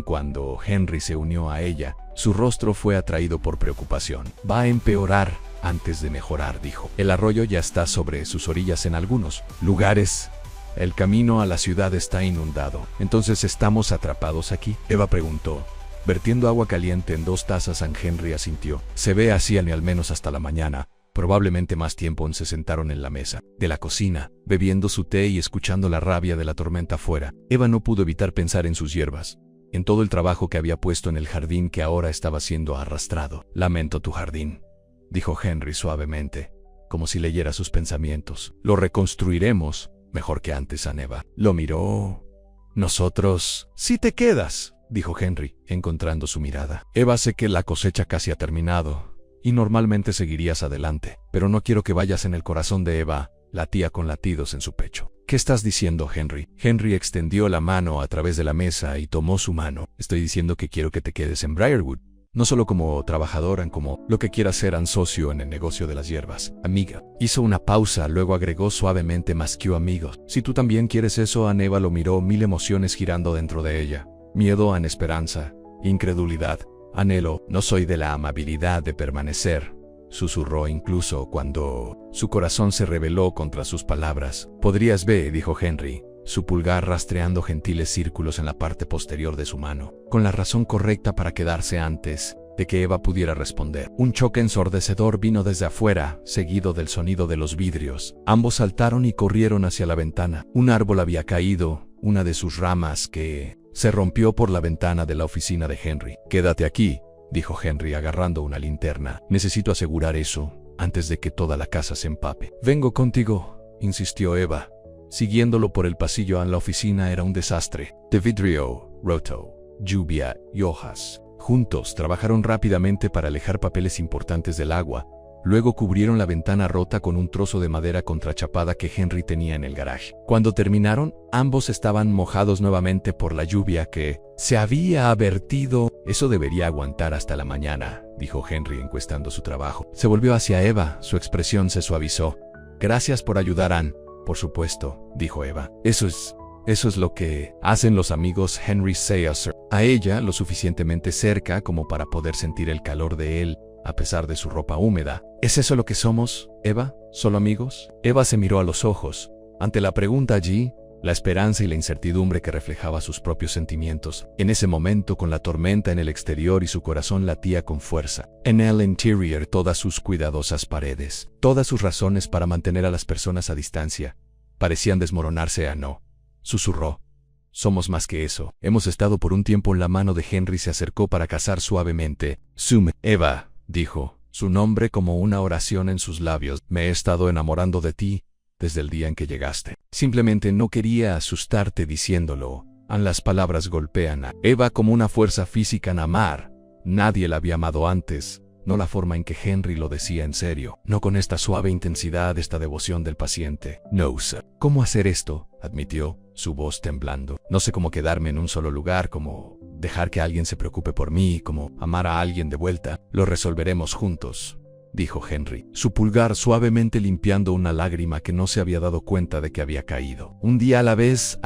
cuando Henry se unió a ella. Su rostro fue atraído por preocupación. «Va a empeorar antes de mejorar», dijo. «El arroyo ya está sobre sus orillas en algunos lugares. El camino a la ciudad está inundado. ¿Entonces estamos atrapados aquí?», Eva preguntó, vertiendo agua caliente en 2 tazas. Henry asintió. «Se ve así al menos hasta la mañana». Probablemente más tiempo. Se sentaron en la mesa de la cocina, bebiendo su té y escuchando la rabia de la tormenta afuera. Eva no pudo evitar pensar en sus hierbas, en todo el trabajo que había puesto en el jardín que ahora estaba siendo arrastrado. «Lamento tu jardín», dijo Henry suavemente, como si leyera sus pensamientos. «Lo reconstruiremos mejor que antes». Eva lo miró. «Nosotros, si te quedas», dijo Henry, encontrando su mirada. «Eva, sé que la cosecha casi ha terminado y normalmente seguirías adelante, pero no quiero que vayas en el corazón de Eva», latía con latidos en su pecho. «¿Qué estás diciendo, Henry?». Henry extendió la mano a través de la mesa y tomó su mano. «Estoy diciendo que quiero que te quedes en Briarwood, no solo como trabajadora, como lo que quieras ser, socio en el negocio de las hierbas, amiga». Hizo una pausa, luego agregó suavemente, más que amigos. «Si tú también quieres eso». Eva lo miró, 1000 emociones girando dentro de ella. Miedo, esperanza, incredulidad, anhelo. «No soy de la amabilidad de permanecer», susurró incluso cuando su corazón se rebeló contra sus palabras. «Podrías ver», dijo Henry, su pulgar rastreando gentiles círculos en la parte posterior de su mano, con la razón correcta para quedarse antes de que Eva pudiera responder. Un choque ensordecedor vino desde afuera, seguido del sonido de los vidrios. Ambos saltaron y corrieron hacia la ventana. Un árbol había caído, una de sus ramas que se rompió por la ventana de la oficina de Henry. «Quédate aquí», dijo Henry agarrando una linterna. «Necesito asegurar eso antes de que toda la casa se empape». «Vengo contigo», insistió Eva, siguiéndolo por el pasillo. La oficina era un desastre de vidrio roto, lluvia y hojas. Juntos trabajaron rápidamente para alejar papeles importantes del agua. Luego cubrieron la ventana rota con un trozo de madera contrachapada que Henry tenía en el garaje. Cuando terminaron, ambos estaban mojados nuevamente por la lluvia que se había vertido. «Eso debería aguantar hasta la mañana», dijo Henry encuestando su trabajo. Se volvió hacia Eva, su expresión se suavizó. «Gracias por ayudar, Ann». «Por supuesto», dijo Eva. Eso es lo que hacen los amigos». Henry se acercó a ella lo suficientemente cerca como para poder sentir el calor de él, a pesar de su ropa húmeda. «¿Es eso lo que somos, Eva? ¿Solo amigos?». Eva se miró a los ojos. Ante la pregunta allí, la esperanza y la incertidumbre que reflejaba sus propios sentimientos. En ese momento, con la tormenta en el exterior y su corazón latía con fuerza. En el interior, todas sus cuidadosas paredes, todas sus razones para mantener a las personas a distancia, parecían desmoronarse. «No», susurró. «Somos más que eso. Hemos estado por un tiempo». La mano de Henry se acercó para cazar suavemente. «Eva», dijo, su nombre como una oración en sus labios. «Me he estado enamorando de ti desde el día en que llegaste. Simplemente no quería asustarte diciéndolo». Las palabras golpean a Eva como una fuerza física. Amar. Nadie la había amado antes, no la forma en que Henry lo decía en serio, no con esta suave intensidad, esta devoción del paciente. No sé cómo hacer esto, admitió, su voz temblando. No sé cómo quedarme en un solo lugar, cómo dejar que alguien se preocupe por mí, cómo amar a alguien de vuelta. Lo resolveremos juntos, dijo Henry, su pulgar suavemente limpiando una lágrima que no se había dado cuenta de que había caído. Un día a la vez,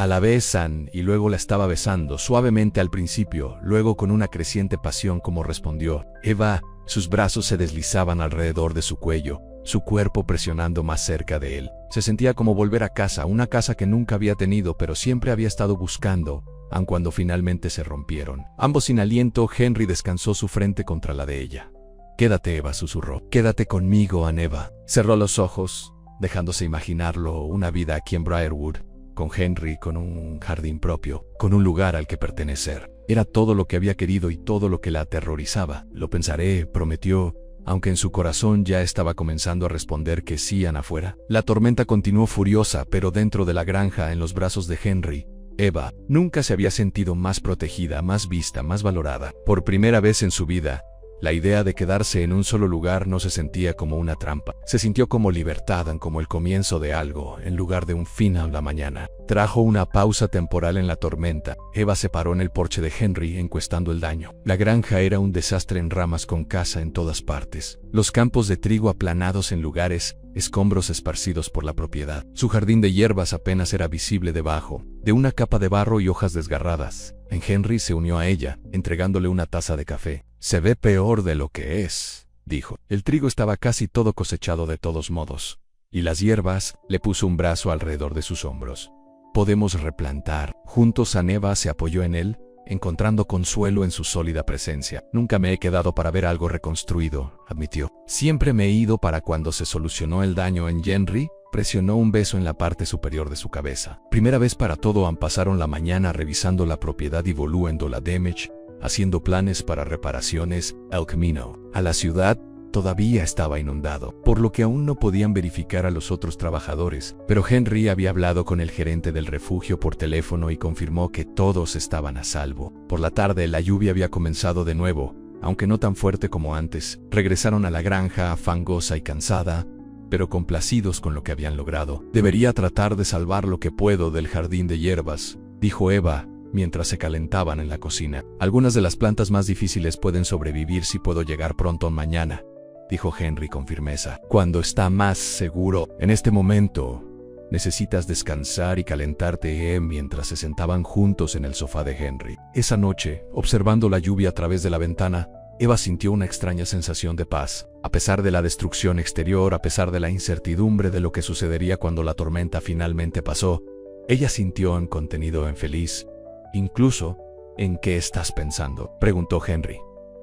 Anne, y luego la estaba besando, suavemente al principio, luego con una creciente pasión como respondió. Eva, sus brazos se deslizaban alrededor de su cuello, su cuerpo presionando más cerca de él. Se sentía como volver a casa, una casa que nunca había tenido pero siempre había estado buscando, aun cuando finalmente se rompieron. Ambos sin aliento, Henry descansó su frente contra la de ella. Quédate, Eva, susurró. Quédate conmigo, Aneva. Cerró los ojos, dejándose imaginarlo, una vida aquí en Briarwood, con Henry, con un jardín propio, con un lugar al que pertenecer. Era todo lo que había querido y todo lo que la aterrorizaba. Lo pensaré, prometió, aunque en su corazón ya estaba comenzando a responder que sí afuera. La tormenta continuó furiosa, pero dentro de la granja, en los brazos de Henry, Eva nunca se había sentido más protegida, más vista, más valorada. Por primera vez en su vida, la idea de quedarse en un solo lugar no se sentía como una trampa. Se sintió como libertad, como el comienzo de algo, en lugar de un fin a la mañana. Trajo una pausa temporal en la tormenta. Eva se paró en el porche de Henry, encuestando el daño. La granja era un desastre en ramas con caza en todas partes. Los campos de trigo aplanados en lugares, escombros esparcidos por la propiedad. Su jardín de hierbas apenas era visible debajo de una capa de barro y hojas desgarradas. Henry se unió a ella, entregándole una taza de café. Se ve peor de lo que es, dijo. El trigo estaba casi todo cosechado de todos modos. Y las hierbas, le puso un brazo alrededor de sus hombros. Podemos replantar. Juntos Aneva se apoyó en él, encontrando consuelo en su sólida presencia. Nunca me he quedado para ver algo reconstruido, admitió. Siempre me he ido para cuando se solucionó el daño en Henry. Presionó un beso en la parte superior de su cabeza. Primera vez para todo, pasaron la mañana revisando la propiedad y evaluando la damage, haciendo planes para reparaciones. El camino a la ciudad todavía estaba inundado, por lo que aún no podían verificar a los otros trabajadores, pero Henry había hablado con el gerente del refugio por teléfono y confirmó que todos estaban a salvo. Por la tarde la lluvia había comenzado de nuevo, aunque no tan fuerte como antes. Regresaron a la granja, fangosa y cansada, pero complacidos con lo que habían logrado. Debería tratar de salvar lo que puedo del jardín de hierbas, dijo Eva, mientras se calentaban en la cocina. Algunas de las plantas más difíciles pueden sobrevivir si puedo llegar pronto mañana, dijo Henry con firmeza. Cuando está más seguro. En este momento, necesitas descansar y calentarte, mientras se sentaban juntos en el sofá de Henry. Esa noche, observando la lluvia a través de la ventana, Eva sintió una extraña sensación de paz. A pesar de la destrucción exterior, a pesar de la incertidumbre de lo que sucedería cuando la tormenta finalmente pasó, ella sintió contenido feliz. Incluso, ¿en qué estás pensando?, preguntó Henry.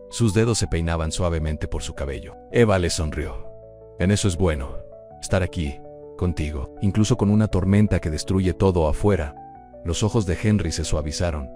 Sus dedos se peinaban suavemente por su cabello. Eva le sonrió. En eso es bueno, estar aquí, contigo, incluso con una tormenta que destruye todo afuera. Los ojos de Henry se suavizaron.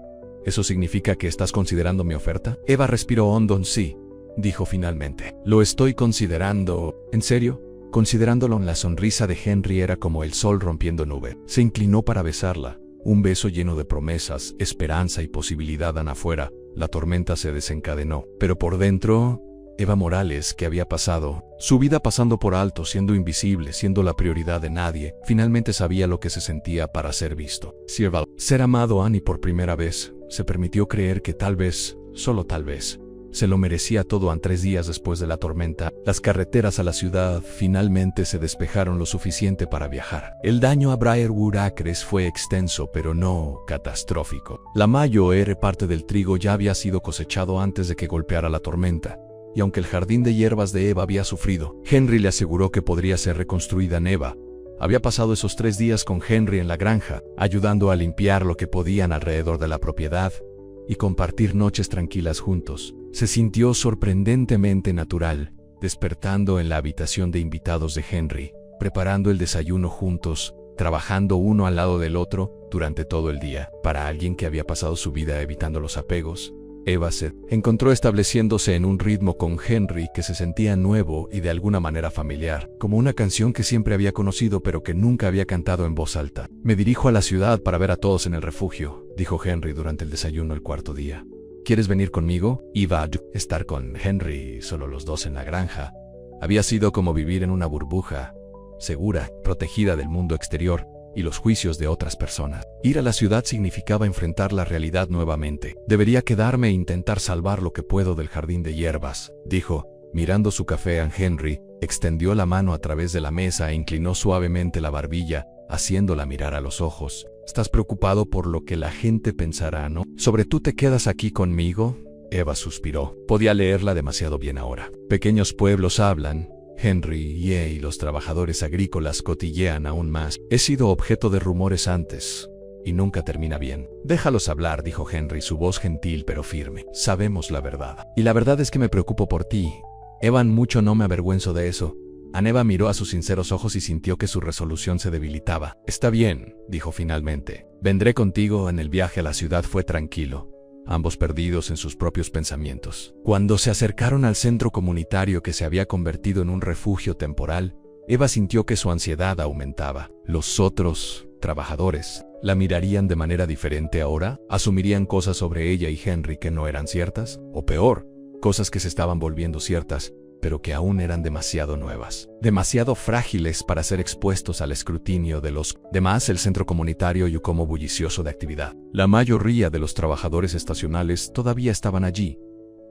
¿Eso significa que estás considerando mi oferta? Eva respiró hondo. Sí, dijo finalmente. Lo estoy considerando. ¿En serio? Considerándolo. La sonrisa de Henry era como el sol rompiendo nube. Se inclinó para besarla. Un beso lleno de promesas, esperanza y posibilidad. Afuera, la tormenta se desencadenó. Pero por dentro, Eva Morales, ¿qué había pasado? Su vida pasando por alto, siendo invisible, siendo la prioridad de nadie, finalmente sabía lo que se sentía para ser visto. Ser amado. Annie por primera vez se permitió creer que tal vez, solo tal vez, se lo merecía todo. 3 días después de la tormenta, las carreteras a la ciudad finalmente se despejaron lo suficiente para viajar. El daño a Briarwood Acres fue extenso, pero no catastrófico. La mayor parte del trigo ya había sido cosechado antes de que golpeara la tormenta. Y aunque el jardín de hierbas de Eva había sufrido, Henry le aseguró que podría ser reconstruida. Eva había pasado esos 3 días con Henry en la granja, ayudando a limpiar lo que podían alrededor de la propiedad y compartir noches tranquilas juntos. Se sintió sorprendentemente natural, despertando en la habitación de invitados de Henry, preparando el desayuno juntos, trabajando uno al lado del otro durante todo el día. Para alguien que había pasado su vida evitando los apegos, Eva se encontró estableciéndose en un ritmo con Henry que se sentía nuevo y de alguna manera familiar, como una canción que siempre había conocido pero que nunca había cantado en voz alta. Me dirijo a la ciudad para ver a todos en el refugio, dijo Henry durante el desayuno el cuarto día. ¿Quieres venir conmigo? Iba a estar con Henry, solo los dos en la granja. Había sido como vivir en una burbuja, segura, protegida del mundo exterior y los juicios de otras personas. Ir a la ciudad significaba enfrentar la realidad nuevamente. Debería quedarme e intentar salvar lo que puedo del jardín de hierbas, dijo, mirando su café a Henry. Extendió la mano a través de la mesa e inclinó suavemente la barbilla, haciéndola mirar a los ojos. ¿Estás preocupado por lo que la gente pensará, no? ¿Sobre tú te quedas aquí conmigo? Eva suspiró. Podía leerla demasiado bien ahora. Pequeños pueblos hablan. Henry y los trabajadores agrícolas cotillean aún más. He sido objeto de rumores antes, y nunca termina bien. Déjalos hablar, dijo Henry, su voz gentil pero firme. Sabemos la verdad. Y la verdad es que me preocupo por ti. Evan, mucho no me avergüenzo de eso. Aneva miró a sus sinceros ojos y sintió que su resolución se debilitaba. Está bien, dijo finalmente. Vendré contigo. En el viaje a la ciudad fue tranquilo, ambos perdidos en sus propios pensamientos. Cuando se acercaron al centro comunitario que se había convertido en un refugio temporal, Eva sintió que su ansiedad aumentaba. Los otros trabajadores la mirarían de manera diferente ahora, asumirían cosas sobre ella y Henry que no eran ciertas, o peor, cosas que se estaban volviendo ciertas, pero que aún eran demasiado nuevas, demasiado frágiles para ser expuestos al escrutinio de los demás. El centro comunitario y como bullicioso de actividad. La mayoría de los trabajadores estacionales todavía estaban allí,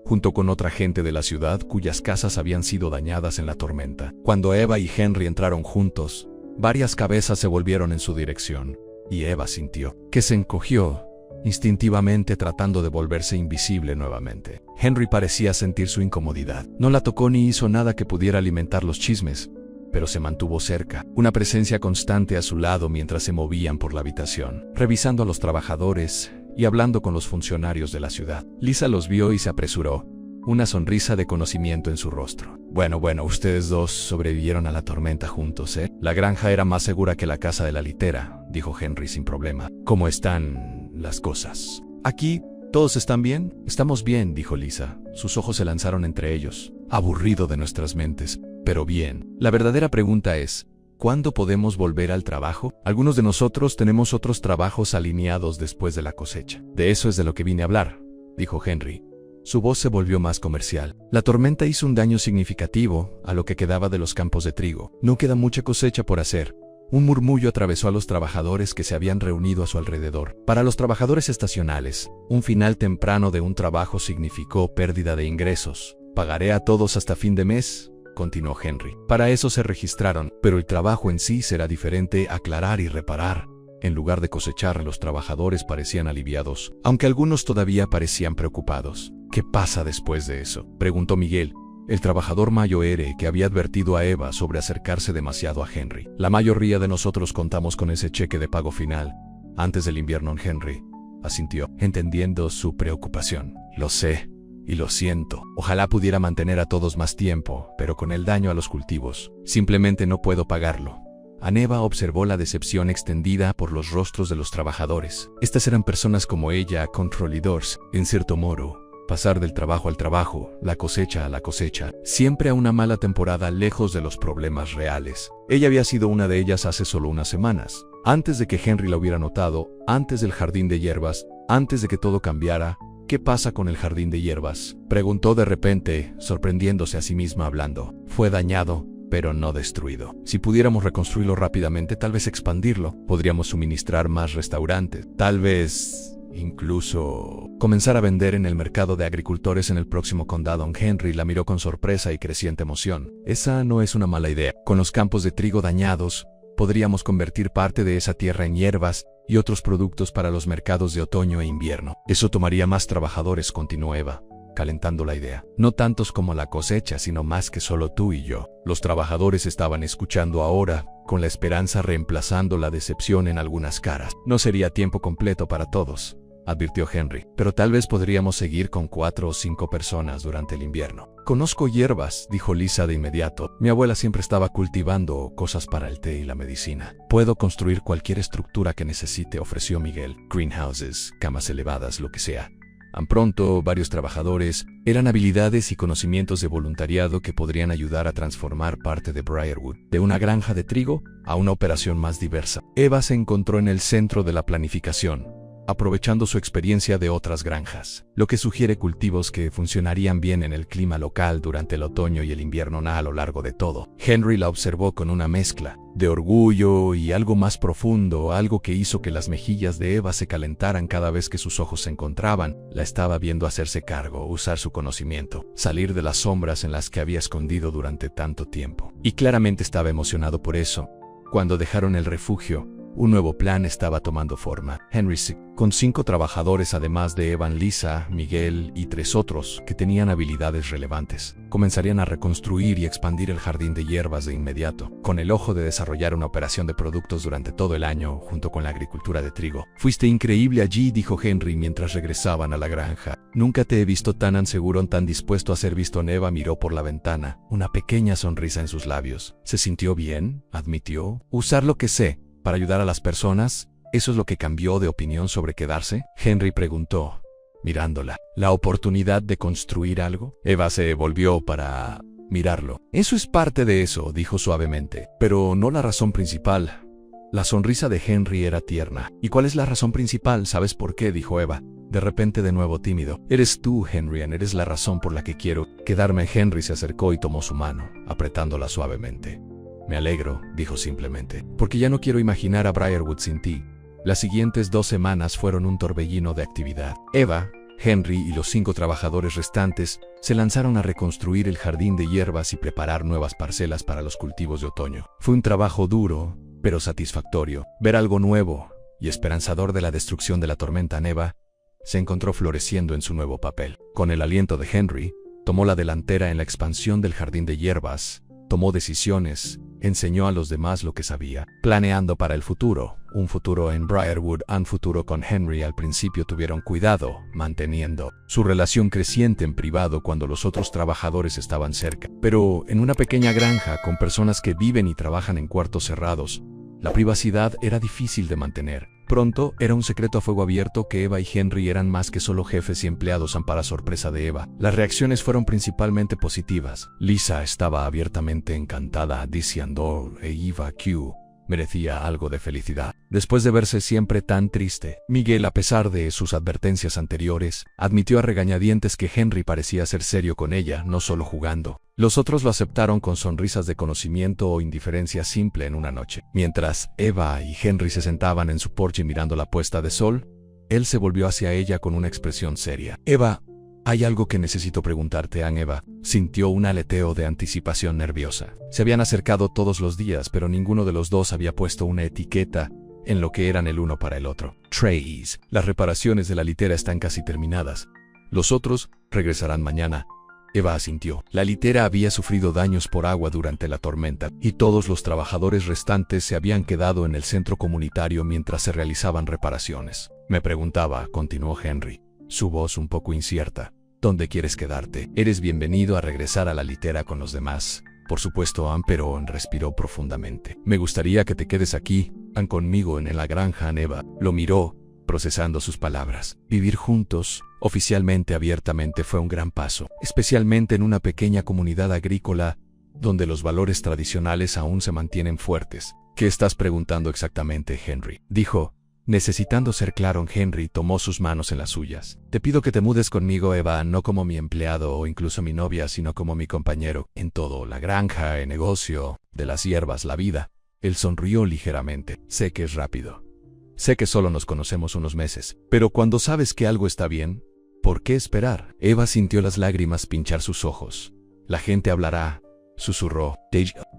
junto con otra gente de la ciudad cuyas casas habían sido dañadas en la tormenta. Cuando Eva y Henry entraron juntos, varias cabezas se volvieron en su dirección, y Eva sintió que se encogió, instintivamente tratando de volverse invisible nuevamente. Henry parecía sentir su incomodidad. No la tocó ni hizo nada que pudiera alimentar los chismes, pero se mantuvo cerca, una presencia constante a su lado mientras se movían por la habitación, revisando a los trabajadores y hablando con los funcionarios de la ciudad. Lisa los vio y se apresuró, una sonrisa de conocimiento en su rostro. Bueno, ustedes dos sobrevivieron a la tormenta juntos, ¿eh? La granja era más segura que la casa de la litera, dijo Henry sin problema. ¿Cómo están las cosas? Aquí, ¿todos están bien? Estamos bien, dijo Lisa. Sus ojos se lanzaron entre ellos. Aburrido de nuestras mentes, pero bien. La verdadera pregunta es, ¿cuándo podemos volver al trabajo? Algunos de nosotros tenemos otros trabajos alineados después de la cosecha. De eso es de lo que vine a hablar, dijo Henry. Su voz se volvió más comercial. La tormenta hizo un daño significativo a lo que quedaba de los campos de trigo. No queda mucha cosecha por hacer. Un murmullo atravesó a los trabajadores que se habían reunido a su alrededor. Para los trabajadores estacionales, un final temprano de un trabajo significó pérdida de ingresos. Pagaré a todos hasta fin de mes, continuó Henry. Para eso se registraron, pero el trabajo en sí será diferente: aclarar y reparar. En lugar de cosechar, los trabajadores parecían aliviados, aunque algunos todavía parecían preocupados. ¿Qué pasa después de eso?, preguntó Miguel, el trabajador mayor que había advertido a Eva sobre acercarse demasiado a Henry. La mayoría de nosotros contamos con ese cheque de pago final antes del invierno. Henry asintió, entendiendo su preocupación. Lo sé, y lo siento. Ojalá pudiera mantener a todos más tiempo, pero con el daño a los cultivos, simplemente no puedo pagarlo. Aneva observó la decepción extendida por los rostros de los trabajadores. Estas eran personas como ella, controladores, en cierto modo. Pasar del trabajo al trabajo, la cosecha a la cosecha, siempre a una mala temporada lejos de los problemas reales. Ella había sido una de ellas hace solo unas semanas, antes de que Henry la hubiera notado, antes del jardín de hierbas, antes de que todo cambiara. ¿Qué pasa con el jardín de hierbas?, preguntó de repente, sorprendiéndose a sí misma hablando. Fue dañado, pero no destruido. Si pudiéramos reconstruirlo rápidamente, tal vez expandirlo, podríamos suministrar más restaurantes, tal vez incluso comenzar a vender en el mercado de agricultores en el próximo condado. Henry la miró con sorpresa y creciente emoción. Esa no es una mala idea. Con los campos de trigo dañados, podríamos convertir parte de esa tierra en hierbas y otros productos para los mercados de otoño e invierno. Eso tomaría más trabajadores, continuó Eva, calentando la idea. No tantos como la cosecha, sino más que solo tú y yo. Los trabajadores estaban escuchando ahora, con la esperanza reemplazando la decepción en algunas caras. No sería tiempo completo para todos, advirtió Henry, pero tal vez podríamos seguir con 4 o 5 personas durante el invierno. Conozco hierbas, dijo Lisa de inmediato. Mi abuela siempre estaba cultivando cosas para el té y la medicina. Puedo construir cualquier estructura que necesite, ofreció Miguel. Greenhouses, camas elevadas, lo que sea. Tan pronto, varios trabajadores eran habilidades y conocimientos de voluntariado que podrían ayudar a transformar parte de Briarwood, de una granja de trigo, a una operación más diversa. Eva se encontró en el centro de la planificación, aprovechando su experiencia de otras granjas, lo que sugiere cultivos que funcionarían bien en el clima local durante el otoño y el invierno a lo largo de todo. Henry la observó con una mezcla de orgullo y algo más profundo, algo que hizo que las mejillas de Eva se calentaran cada vez que sus ojos se encontraban. La estaba viendo hacerse cargo, usar su conocimiento, salir de las sombras en las que había escondido durante tanto tiempo. Y claramente estaba emocionado por eso. Cuando dejaron el refugio, un nuevo plan estaba tomando forma. Henry, con 5 trabajadores además de Evan, Lisa, Miguel y 3 otros que tenían habilidades relevantes, comenzarían a reconstruir y expandir el jardín de hierbas de inmediato, con el ojo de desarrollar una operación de productos durante todo el año, junto con la agricultura de trigo. Fuiste increíble allí, dijo Henry mientras regresaban a la granja. Nunca te he visto tan seguro, tan dispuesto a ser visto. Eva miró por la ventana, una pequeña sonrisa en sus labios. ¿Se sintió bien?, admitió. Usar lo que sé para ayudar a las personas, ¿eso es lo que cambió de opinión sobre quedarse?, Henry preguntó, mirándola. ¿La oportunidad de construir algo? Eva se volvió para mirarlo. Eso es parte de eso, dijo suavemente, pero no la razón principal. La sonrisa de Henry era tierna. ¿Y cuál es la razón principal? ¿Sabes por qué?, dijo Eva, de repente de nuevo tímido. Eres tú, Henry, eres la razón por la que quiero quedarme. Henry se acercó y tomó su mano, apretándola suavemente. Me alegro, dijo simplemente, porque ya no quiero imaginar a Briarwood sin ti. Las siguientes 2 semanas fueron un torbellino de actividad. Eva, Henry y los 5 trabajadores restantes se lanzaron a reconstruir el jardín de hierbas y preparar nuevas parcelas para los cultivos de otoño. Fue un trabajo duro, pero satisfactorio. Ver algo nuevo y esperanzador de la destrucción de la tormenta Eva se encontró floreciendo en su nuevo papel. Con el aliento de Henry, tomó la delantera en la expansión del jardín de hierbas, tomó decisiones, enseñó a los demás lo que sabía, planeando para el futuro, un futuro en Briarwood, un futuro con Henry. Al principio tuvieron cuidado, manteniendo su relación creciente en privado cuando los otros trabajadores estaban cerca. Pero en una pequeña granja con personas que viven y trabajan en cuartos cerrados, la privacidad era difícil de mantener. Pronto era un secreto a fuego abierto que Eva y Henry eran más que solo jefes y empleados. Para sorpresa de Eva, las reacciones fueron principalmente positivas. Lisa estaba abiertamente encantada, diciendo Eva Q merecía algo de felicidad, después de verse siempre tan triste. Miguel, a pesar de sus advertencias anteriores, admitió a regañadientes que Henry parecía ser serio con ella, no solo jugando. Los otros lo aceptaron con sonrisas de conocimiento o indiferencia simple en una noche. Mientras Eva y Henry se sentaban en su porche mirando la puesta de sol, él se volvió hacia ella con una expresión seria. Eva, hay algo que necesito preguntarte. Eva sintió un aleteo de anticipación nerviosa. Se habían acercado todos los días, pero ninguno de los dos había puesto una etiqueta en lo que eran el uno para el otro. Trace, las reparaciones de la litera están casi terminadas. Los otros regresarán mañana. Eva asintió. La litera había sufrido daños por agua durante la tormenta, y todos los trabajadores restantes se habían quedado en el centro comunitario mientras se realizaban reparaciones. Me preguntaba, continuó Henry, su voz un poco incierta, ¿dónde quieres quedarte? Eres bienvenido a regresar a la litera con los demás. Por supuesto, Ann, pero respiró profundamente. Me gustaría que te quedes aquí, Ann, conmigo en la granja. Eva lo miró, procesando sus palabras. Vivir juntos, oficialmente, abiertamente, fue un gran paso, especialmente en una pequeña comunidad agrícola donde los valores tradicionales aún se mantienen fuertes. ¿Qué estás preguntando exactamente, Henry?, dijo, necesitando ser claro. Henry tomó sus manos en las suyas. Te pido que te mudes conmigo, Eva, no como mi empleado o incluso mi novia, sino como mi compañero en todo, la granja, el negocio, de las hierbas, la vida. Él sonrió ligeramente. Sé que es rápido. Sé que solo nos conocemos unos meses, pero cuando sabes que algo está bien, ¿por qué esperar? Eva sintió las lágrimas pinchar sus ojos. La gente hablará, susurró.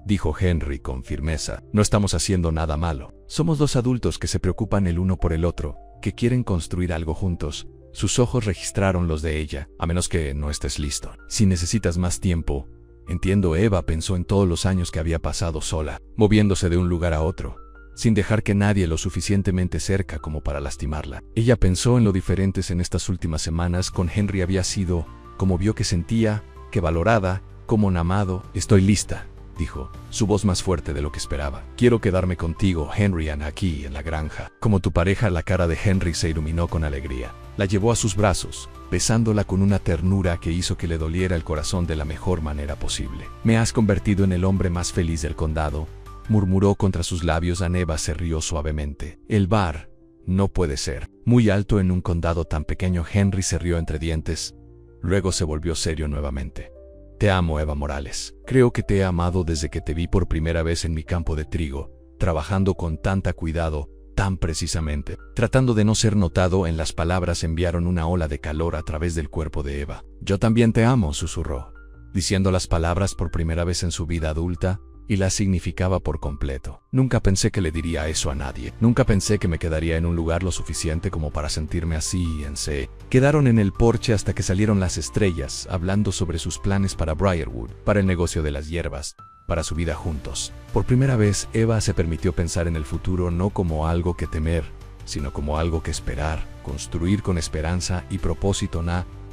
Dijo Henry con firmeza. No estamos haciendo nada malo. Somos 2 adultos que se preocupan el uno por el otro, que quieren construir algo juntos. Sus ojos registraron los de ella. A menos que no estés listo. Si necesitas más tiempo. Entiendo. Eva pensó en todos los años que había pasado sola, moviéndose de un lugar a otro, sin dejar que nadie lo suficientemente cerca como para lastimarla. Ella pensó en lo diferentes en estas últimas semanas con Henry había sido, como vio que sentía, que valorada, como un amado. Estoy lista, dijo, su voz más fuerte de lo que esperaba. Quiero quedarme contigo, Henry, aquí en la granja. Como tu pareja. La cara de Henry se iluminó con alegría. La llevó a sus brazos, besándola con una ternura que hizo que le doliera el corazón de la mejor manera posible. Me has convertido en el hombre más feliz del condado, murmuró contra sus labios. Eva se rió suavemente. El bar, No puede ser. Muy alto en un condado tan pequeño, Henry se rió entre dientes. Luego se volvió serio nuevamente. Te amo, Eva Morales. Creo que te he amado desde que te vi por primera vez en mi campo de trigo, trabajando con tanta cuidado, tan precisamente. Tratando de no ser notado, en las palabras enviaron una ola de calor a través del cuerpo de Eva. Yo también te amo, susurró, diciendo las palabras por primera vez en su vida adulta, y las significaba por completo. Nunca pensé que le diría eso a nadie. Nunca pensé que me quedaría en un lugar lo suficiente como para sentirme así en C. Quedaron en el porche hasta que salieron las estrellas, hablando sobre sus planes para Briarwood, para el negocio de las hierbas, para su vida juntos. Por primera vez, Eva se permitió pensar en el futuro no como algo que temer, sino como algo que esperar, construir con esperanza y propósito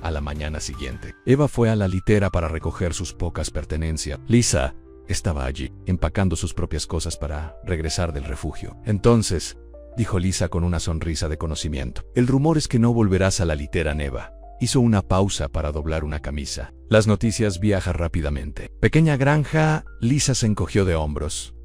a la mañana siguiente. Eva fue a la litera para recoger sus pocas pertenencias. Lisa estaba allí, empacando sus propias cosas para regresar del refugio. Entonces, dijo Lisa con una sonrisa de conocimiento, el rumor es que no volverás a la litera, Eva. Hizo una pausa para doblar una camisa. Las noticias viajan rápidamente. Pequeña granja, Lisa se encogió de hombros.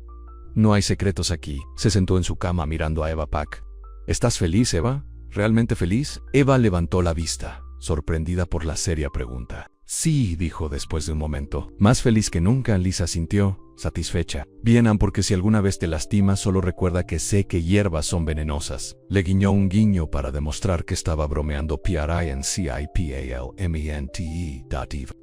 No hay secretos aquí. Se sentó en su cama mirando a Eva Pack. ¿Estás feliz, Eva? ¿Realmente feliz? Eva levantó la vista, sorprendida por la seria pregunta. Sí, dijo después de un momento. Más feliz que nunca, Lisa sintió, satisfecha. Bien, porque si alguna vez te lastimas, solo recuerda que sé que hierbas son venenosas. Le guiñó un guiño para demostrar que estaba bromeando. PRINCIPALMENTE.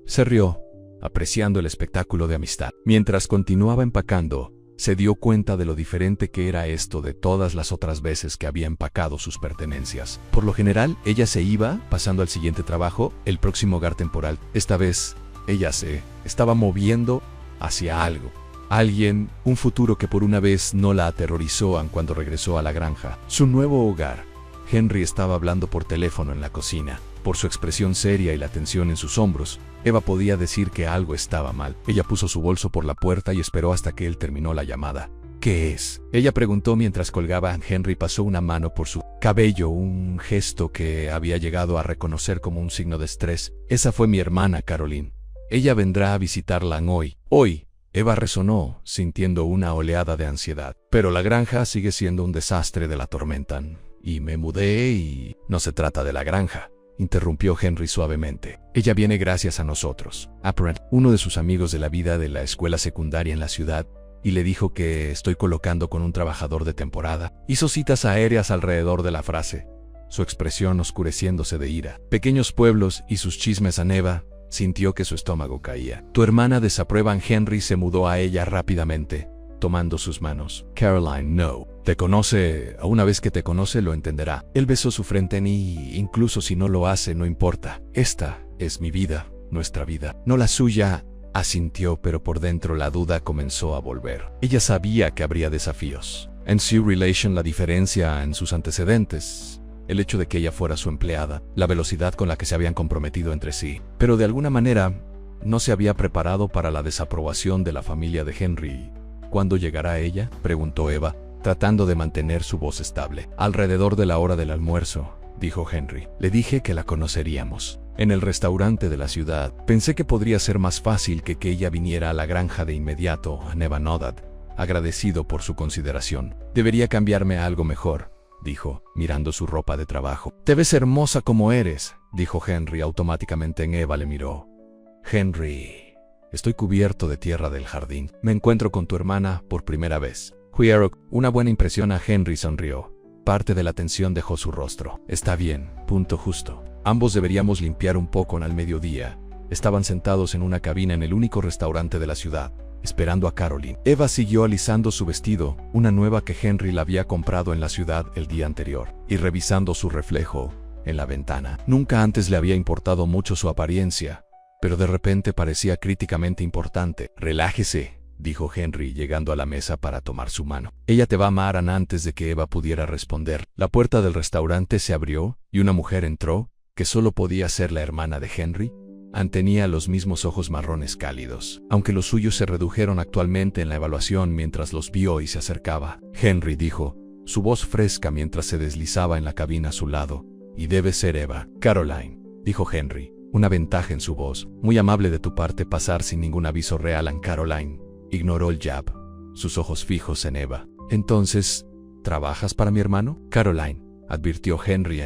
Se rió, apreciando el espectáculo de amistad. Mientras continuaba empacando, se dio cuenta de lo diferente que era esto de todas las otras veces que había empacado sus pertenencias. Por lo general, ella se iba, pasando al siguiente trabajo, el próximo hogar temporal. Esta vez, ella se estaba moviendo hacia algo. Alguien, un futuro que por una vez no la aterrorizó cuando regresó a la granja. Su nuevo hogar. Henry estaba hablando por teléfono en la cocina. Por su expresión seria y la tensión en sus hombros, Eva podía decir que algo estaba mal. Ella puso su bolso por la puerta y esperó hasta que él terminó la llamada. ¿Qué es?, ella preguntó mientras colgaba. Henry pasó una mano por su cabello, un gesto que había llegado a reconocer como un signo de estrés. Esa fue mi hermana, Caroline. Ella vendrá a visitarla hoy. Hoy. Eva resonó, sintiendo una oleada de ansiedad. Pero la granja sigue siendo un desastre de la tormenta. Y me mudé y... No se trata de la granja, interrumpió Henry suavemente. Ella viene gracias a nosotros. Apparent, uno de sus amigos de la vida de la escuela secundaria en la ciudad, y le dijo que estoy colocando con un trabajador de temporada. Hizo citas aéreas alrededor de la frase, su expresión oscureciéndose de ira. Pequeños pueblos y sus chismes a Eva. Sintió que su estómago caía. Tu hermana desaprueba. Henry se mudó a ella rápidamente, tomando sus manos. Caroline, no. Te conoce, una vez que te conoce lo entenderá. Él besó su frente y incluso si no lo hace, no importa. Esta es mi vida, nuestra vida, no la suya. Asintió, pero por dentro la duda comenzó a volver. Ella sabía que habría desafíos. En su relation, la diferencia en sus antecedentes, el hecho de que ella fuera su empleada, la velocidad con la que se habían comprometido entre sí. Pero de alguna manera, no se había preparado para la desaprobación de la familia de Henry. ¿Cuándo llegará ella?, preguntó Eva, tratando de mantener su voz estable. Alrededor de la hora del almuerzo, dijo Henry. Le dije que la conoceríamos. En el restaurante de la ciudad. Pensé que podría ser más fácil que ella viniera a la granja de inmediato, a Nevanodad, agradecido por su consideración. Debería cambiarme a algo mejor, dijo, mirando su ropa de trabajo. Te ves hermosa como eres, dijo Henry automáticamente. Eva le miró. Henry, estoy cubierto de tierra del jardín. Me encuentro con tu hermana por primera vez. Una buena impresión. A Henry sonrió. Parte de la tensión dejó su rostro. Está bien, punto justo. Ambos deberíamos limpiar un poco al mediodía. Estaban sentados en una cabina en el único restaurante de la ciudad, esperando a Caroline. Eva siguió alisando su vestido, una nueva que Henry la había comprado en la ciudad el día anterior, y revisando su reflejo en la ventana. Nunca antes le había importado mucho su apariencia, pero de repente parecía críticamente importante. Relájese, dijo Henry, llegando a la mesa para tomar su mano. Ella te va a amar. Antes de que Eva pudiera responder, la puerta del restaurante se abrió y una mujer entró, que solo podía ser la hermana de Henry. Tenía los mismos ojos marrones cálidos, aunque los suyos se redujeron actualmente en la evaluación mientras los vio y se acercaba. Henry, dijo, su voz fresca mientras se deslizaba en la cabina a su lado. Y debe ser Eva. Caroline, dijo Henry, una ventaja en su voz. Muy amable de tu parte pasar sin ningún aviso real. Caroline ignoró el jab, sus ojos fijos en Eva. Entonces, ¿trabajas para mi hermano? Caroline, advirtió Henry.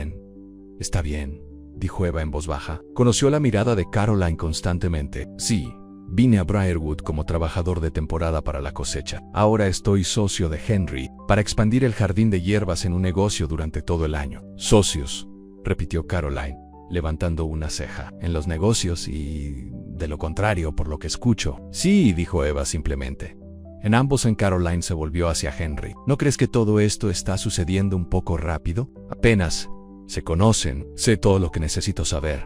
Está bien, dijo Eva en voz baja. Conoció la mirada de Caroline constantemente. Sí, vine a Briarwood como trabajador de temporada para la cosecha. Ahora estoy socio de Henry para expandir el jardín de hierbas en un negocio durante todo el año. Socios, repitió Caroline, levantando una ceja. En los negocios y de lo contrario, por lo que escucho. Sí, dijo Eva simplemente. En ambos Caroline se volvió hacia Henry. ¿No crees que todo esto está sucediendo un poco rápido? Apenas se conocen. Sé todo lo que necesito saber,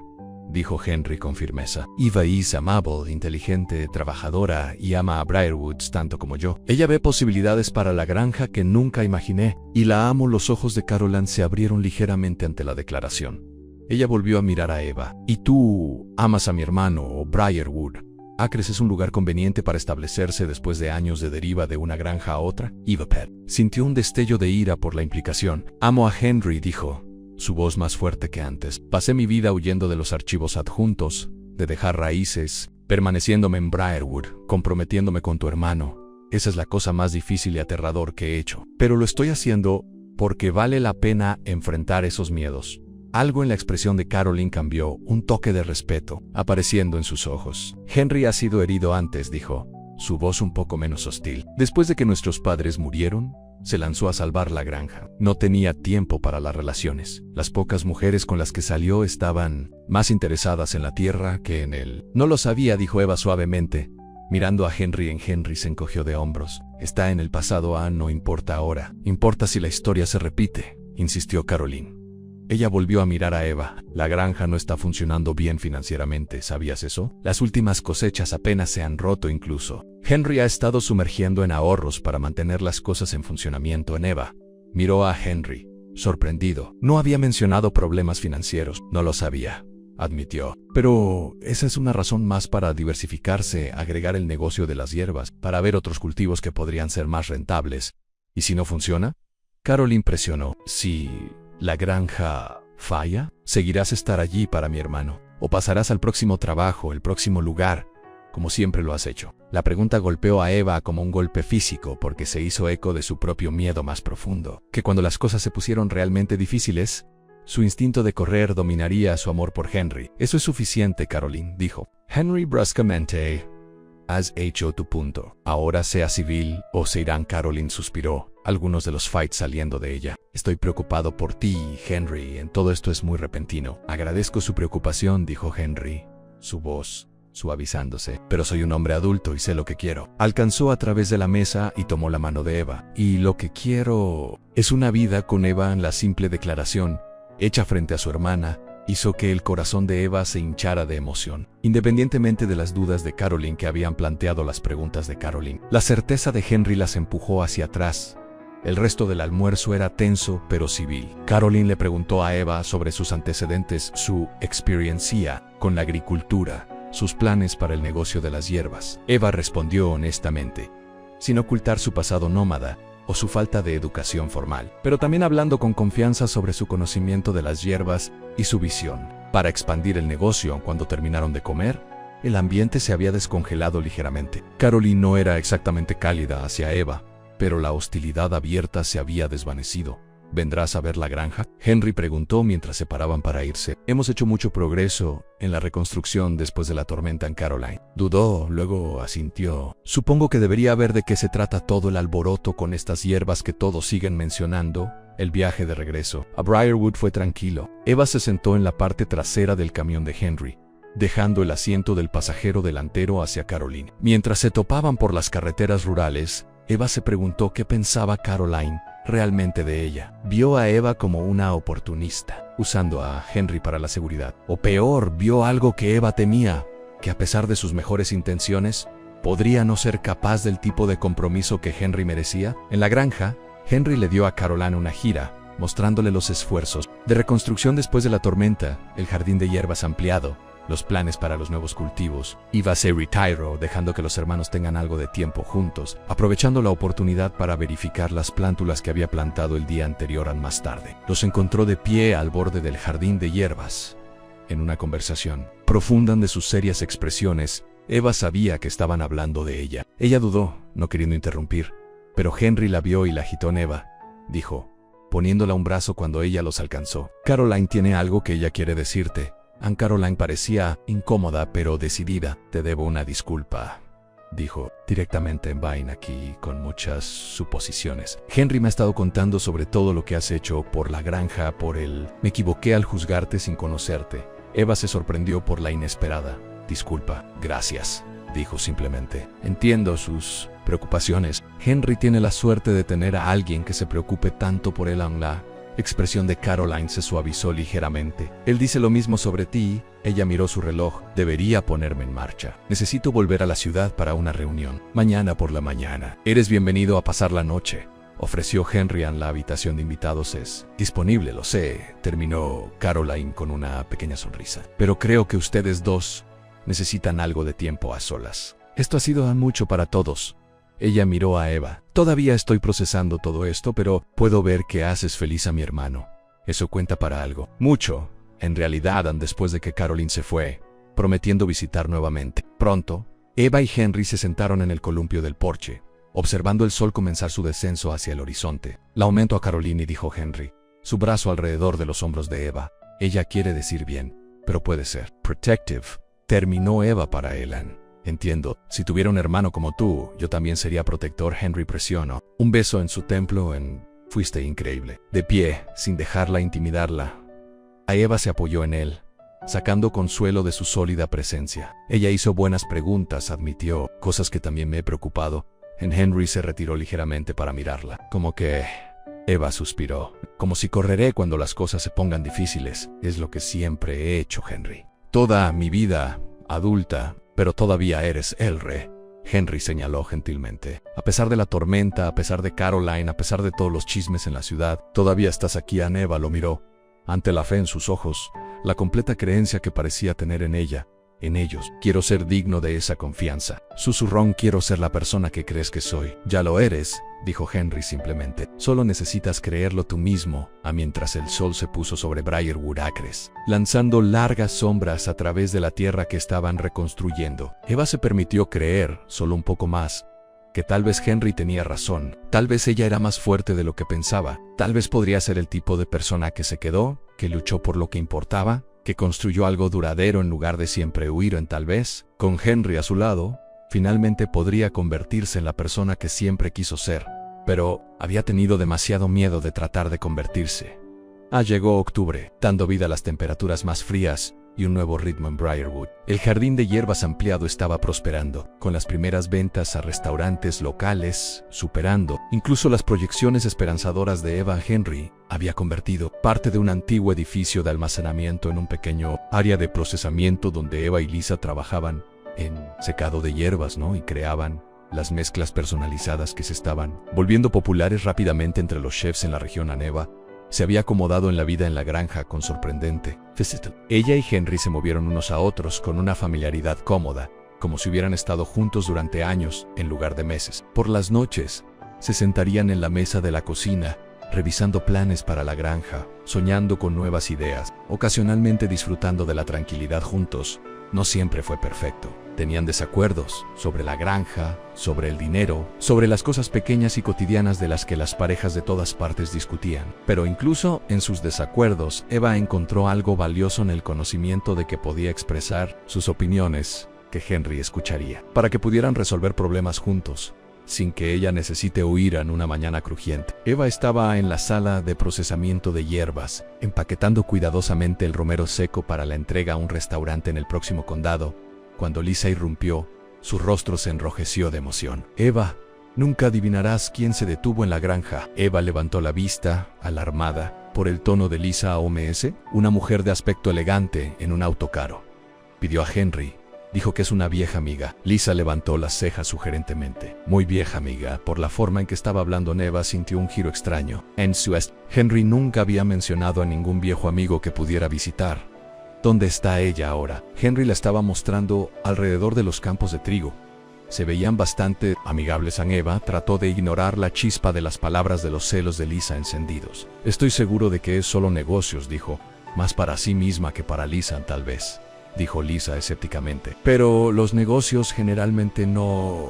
dijo Henry con firmeza. Eva es amable, inteligente, trabajadora y ama a Briarwoods tanto como yo. Ella ve posibilidades para la granja que nunca imaginé, y la amo. Los ojos de Caroline se abrieron ligeramente ante la declaración. Ella volvió a mirar a Eva. ¿Y tú amas a mi hermano, Briarwood? ¿Acres es un lugar conveniente para establecerse después de años de deriva de una granja a otra? Eva Pet sintió un destello de ira por la implicación. Amo a Henry, dijo, su voz más fuerte que antes. Pasé mi vida huyendo de los archivos adjuntos, de dejar raíces, permaneciéndome en Briarwood, comprometiéndome con tu hermano. Esa es la cosa más difícil y aterrador que he hecho. Pero lo estoy haciendo porque vale la pena enfrentar esos miedos. Algo en la expresión de Caroline cambió, un toque de respeto, apareciendo en sus ojos. Henry ha sido herido antes, dijo, su voz un poco menos hostil. Después de que nuestros padres murieron, se lanzó a salvar la granja. No tenía tiempo para las relaciones. Las pocas mujeres con las que salió estaban más interesadas en la tierra que en él. No lo sabía, dijo Eva suavemente. Mirando a Henry, Henry se encogió de hombros. Está en el pasado, no importa ahora. Importa si la historia se repite, insistió Caroline. Ella volvió a mirar a Eva. La granja no está funcionando bien financieramente, ¿sabías eso? Las últimas cosechas apenas se han roto incluso. Henry ha estado sumergiendo en ahorros para mantener las cosas en funcionamiento. Eva miró a Henry, sorprendido. No había mencionado problemas financieros. No lo sabía, admitió. Pero esa es una razón más para diversificarse, agregar el negocio de las hierbas, para ver otros cultivos que podrían ser más rentables. ¿Y si no funciona? Caroline presionó. Si la granja falla, seguirás estar allí para mi hermano, o pasarás al próximo trabajo, el próximo lugar, como siempre lo has hecho. La pregunta golpeó a Eva como un golpe físico porque se hizo eco de su propio miedo más profundo, que cuando las cosas se pusieron realmente difíciles, su instinto de correr dominaría su amor por Henry. Eso es suficiente, Caroline, dijo. Henry bruscamente. Has hecho tu punto. Ahora sea civil o se irán. Caroline suspiró, algunos de los fights saliendo de ella. Estoy preocupado por ti, Henry. En todo esto es muy repentino. Agradezco su preocupación, dijo Henry, su voz suavizándose. Pero soy un hombre adulto y sé lo que quiero. Alcanzó a través de la mesa y tomó la mano de Eva. Y lo que quiero es una vida con Eva. La simple declaración, hecha frente a su hermana, hizo que el corazón de Eva se hinchara de emoción. Independientemente de las dudas de Caroline que habían planteado las preguntas de Caroline, la certeza de Henry las empujó hacia atrás. El resto del almuerzo era tenso pero civil. Caroline le preguntó a Eva sobre sus antecedentes, su experiencia con la agricultura, sus planes para el negocio de las hierbas. Eva respondió honestamente, sin ocultar su pasado nómada o su falta de educación formal, pero también hablando con confianza sobre su conocimiento de las hierbas y su visión para expandir el negocio. Cuando terminaron de comer, el ambiente se había descongelado ligeramente. Caroline no era exactamente cálida hacia Eva, pero la hostilidad abierta se había desvanecido. ¿Vendrás a ver la granja?, Henry preguntó mientras se paraban para irse. Hemos hecho mucho progreso en la reconstrucción después de la tormenta. Caroline dudó, luego asintió. Supongo que debería ver de qué se trata todo el alboroto con estas hierbas que todos siguen mencionando. El viaje de regreso a Briarwood fue tranquilo. Eva se sentó en la parte trasera del camión de Henry, dejando el asiento del pasajero delantero hacia Caroline. Mientras se topaban por las carreteras rurales, Eva se preguntó qué pensaba Caroline realmente de ella. Vio a Eva como una oportunista, usando a Henry para la seguridad. O peor, vio algo que Eva temía, que a pesar de sus mejores intenciones, podría no ser capaz del tipo de compromiso que Henry merecía. En la granja, Henry le dio a Caroline una gira, mostrándole los esfuerzos de reconstrucción después de la tormenta, el jardín de hierbas ampliado, los planes para los nuevos cultivos. Eva se retiró, dejando que los hermanos tengan algo de tiempo juntos, aprovechando la oportunidad para verificar las plántulas que había plantado el día anterior. Más tarde, los encontró de pie al borde del jardín de hierbas, en una conversación profunda. De sus serias expresiones, Eva sabía que estaban hablando de ella. Ella dudó, no queriendo interrumpir, pero Henry la vio y la agitó. Eva, dijo, poniéndola un brazo cuando ella los alcanzó. Caroline tiene algo que ella quiere decirte. Anne Caroline parecía incómoda pero decidida. Te debo una disculpa, dijo directamente en vaina aquí con muchas suposiciones. Henry me ha estado contando sobre todo lo que has hecho por la granja, por el... Me equivoqué al juzgarte sin conocerte. Eva se sorprendió por la inesperada. Disculpa. Gracias, dijo simplemente. Entiendo sus preocupaciones. Henry tiene la suerte de tener a alguien que se preocupe tanto por él. La expresión de Caroline se suavizó ligeramente. Él dice lo mismo sobre ti. Ella miró su reloj. Debería ponerme en marcha. Necesito volver a la ciudad para una reunión. Mañana por la mañana. Eres bienvenido a pasar la noche, ofreció Henry en la habitación de invitados. Es disponible, lo sé, terminó Caroline con una pequeña sonrisa. Pero creo que ustedes dos necesitan algo de tiempo a solas. Esto ha sido mucho para todos. Ella miró a Eva. Todavía estoy procesando todo esto, pero puedo ver que haces feliz a mi hermano. Eso cuenta para algo. Mucho, en realidad, después de que Caroline se fue, prometiendo visitar nuevamente. Pronto, Eva y Henry se sentaron en el columpio del porche, observando el sol comenzar su descenso hacia el horizonte. La aumento a Caroline, dijo Henry, su brazo alrededor de los hombros de Eva. Ella quiere decir bien, pero puede ser protective. Terminó Eva para Elan. Entiendo, si tuviera un hermano como tú, yo también sería protector. Henry presionó. Un beso en su templo. Fuiste increíble. De pie, sin dejarla intimidarla. A Eva se apoyó en él, sacando consuelo de su sólida presencia. Ella hizo buenas preguntas, admitió, cosas que también me he preocupado. Henry se retiró ligeramente para mirarla. Como que... Eva suspiró. Como si correré cuando las cosas se pongan difíciles. Es lo que siempre he hecho, Henry. Toda mi vida adulta, pero todavía eres el rey. Henry señaló gentilmente. A pesar de la tormenta, a pesar de Caroline, a pesar de todos los chismes en la ciudad, todavía estás aquí. Eva lo miró. Ante la fe en sus ojos, la completa creencia que parecía tener en ella, en ellos. Quiero ser digno de esa confianza. Susurró. Quiero ser la persona que crees que soy. Ya lo eres, dijo Henry simplemente. Solo necesitas creerlo tú mismo. Mientras el sol se puso sobre Briarwood Acres, lanzando largas sombras a través de la tierra que estaban reconstruyendo, Eva se permitió creer, solo un poco más, que tal vez Henry tenía razón. Tal vez ella era más fuerte de lo que pensaba. Tal vez podría ser el tipo de persona que se quedó, que luchó por lo que importaba, que construyó algo duradero en lugar de siempre huir. Tal vez, con Henry a su lado, finalmente podría convertirse en la persona que siempre quiso ser. Pero había tenido demasiado miedo de tratar de convertirse. Llegó octubre, dando vida a las temperaturas más frías y un nuevo ritmo en Briarwood. El jardín de hierbas ampliado estaba prosperando, con las primeras ventas a restaurantes locales superando incluso las proyecciones esperanzadoras de Eva. Henry había convertido parte de un antiguo edificio de almacenamiento en un pequeño área de procesamiento donde Eva y Lisa trabajaban en secado de hierbas, y creaban las mezclas personalizadas que se estaban volviendo populares rápidamente entre los chefs en la región. Eva se había acomodado en la vida en la granja con sorprendente facilidad. Ella y Henry se movieron unos a otros con una familiaridad cómoda, como si hubieran estado juntos durante años en lugar de meses. Por las noches, se sentarían en la mesa de la cocina, revisando planes para la granja, soñando con nuevas ideas, ocasionalmente disfrutando de la tranquilidad juntos. No siempre fue perfecto. Tenían desacuerdos sobre la granja, sobre el dinero, sobre las cosas pequeñas y cotidianas de las que las parejas de todas partes discutían. Pero incluso en sus desacuerdos, Eva encontró algo valioso en el conocimiento de que podía expresar sus opiniones, que Henry escucharía, para que pudieran resolver problemas juntos, sin que ella necesite huir en una mañana crujiente. Eva estaba en la sala de procesamiento de hierbas, empaquetando cuidadosamente el romero seco para la entrega a un restaurante en el próximo condado. Cuando Lisa irrumpió, su rostro se enrojeció de emoción. Eva, nunca adivinarás quién se detuvo en la granja. Eva levantó la vista, alarmada, por el tono de Lisa OMS, una mujer de aspecto elegante en un auto caro. Pidió a Henry. Dijo que es una vieja amiga. Lisa levantó las cejas sugerentemente. Muy vieja amiga. Por la forma en que estaba hablando, Eva sintió un giro extraño. En su Henry nunca había mencionado a ningún viejo amigo que pudiera visitar. ¿Dónde está ella ahora? Henry la estaba mostrando alrededor de los campos de trigo. Se veían bastante amigables. Eva trató de ignorar la chispa de las palabras de los celos de Lisa encendidos. Estoy seguro de que es solo negocios, dijo. Más para sí misma que para Lisa, tal vez. dijo Lisa escépticamente. Pero los negocios generalmente no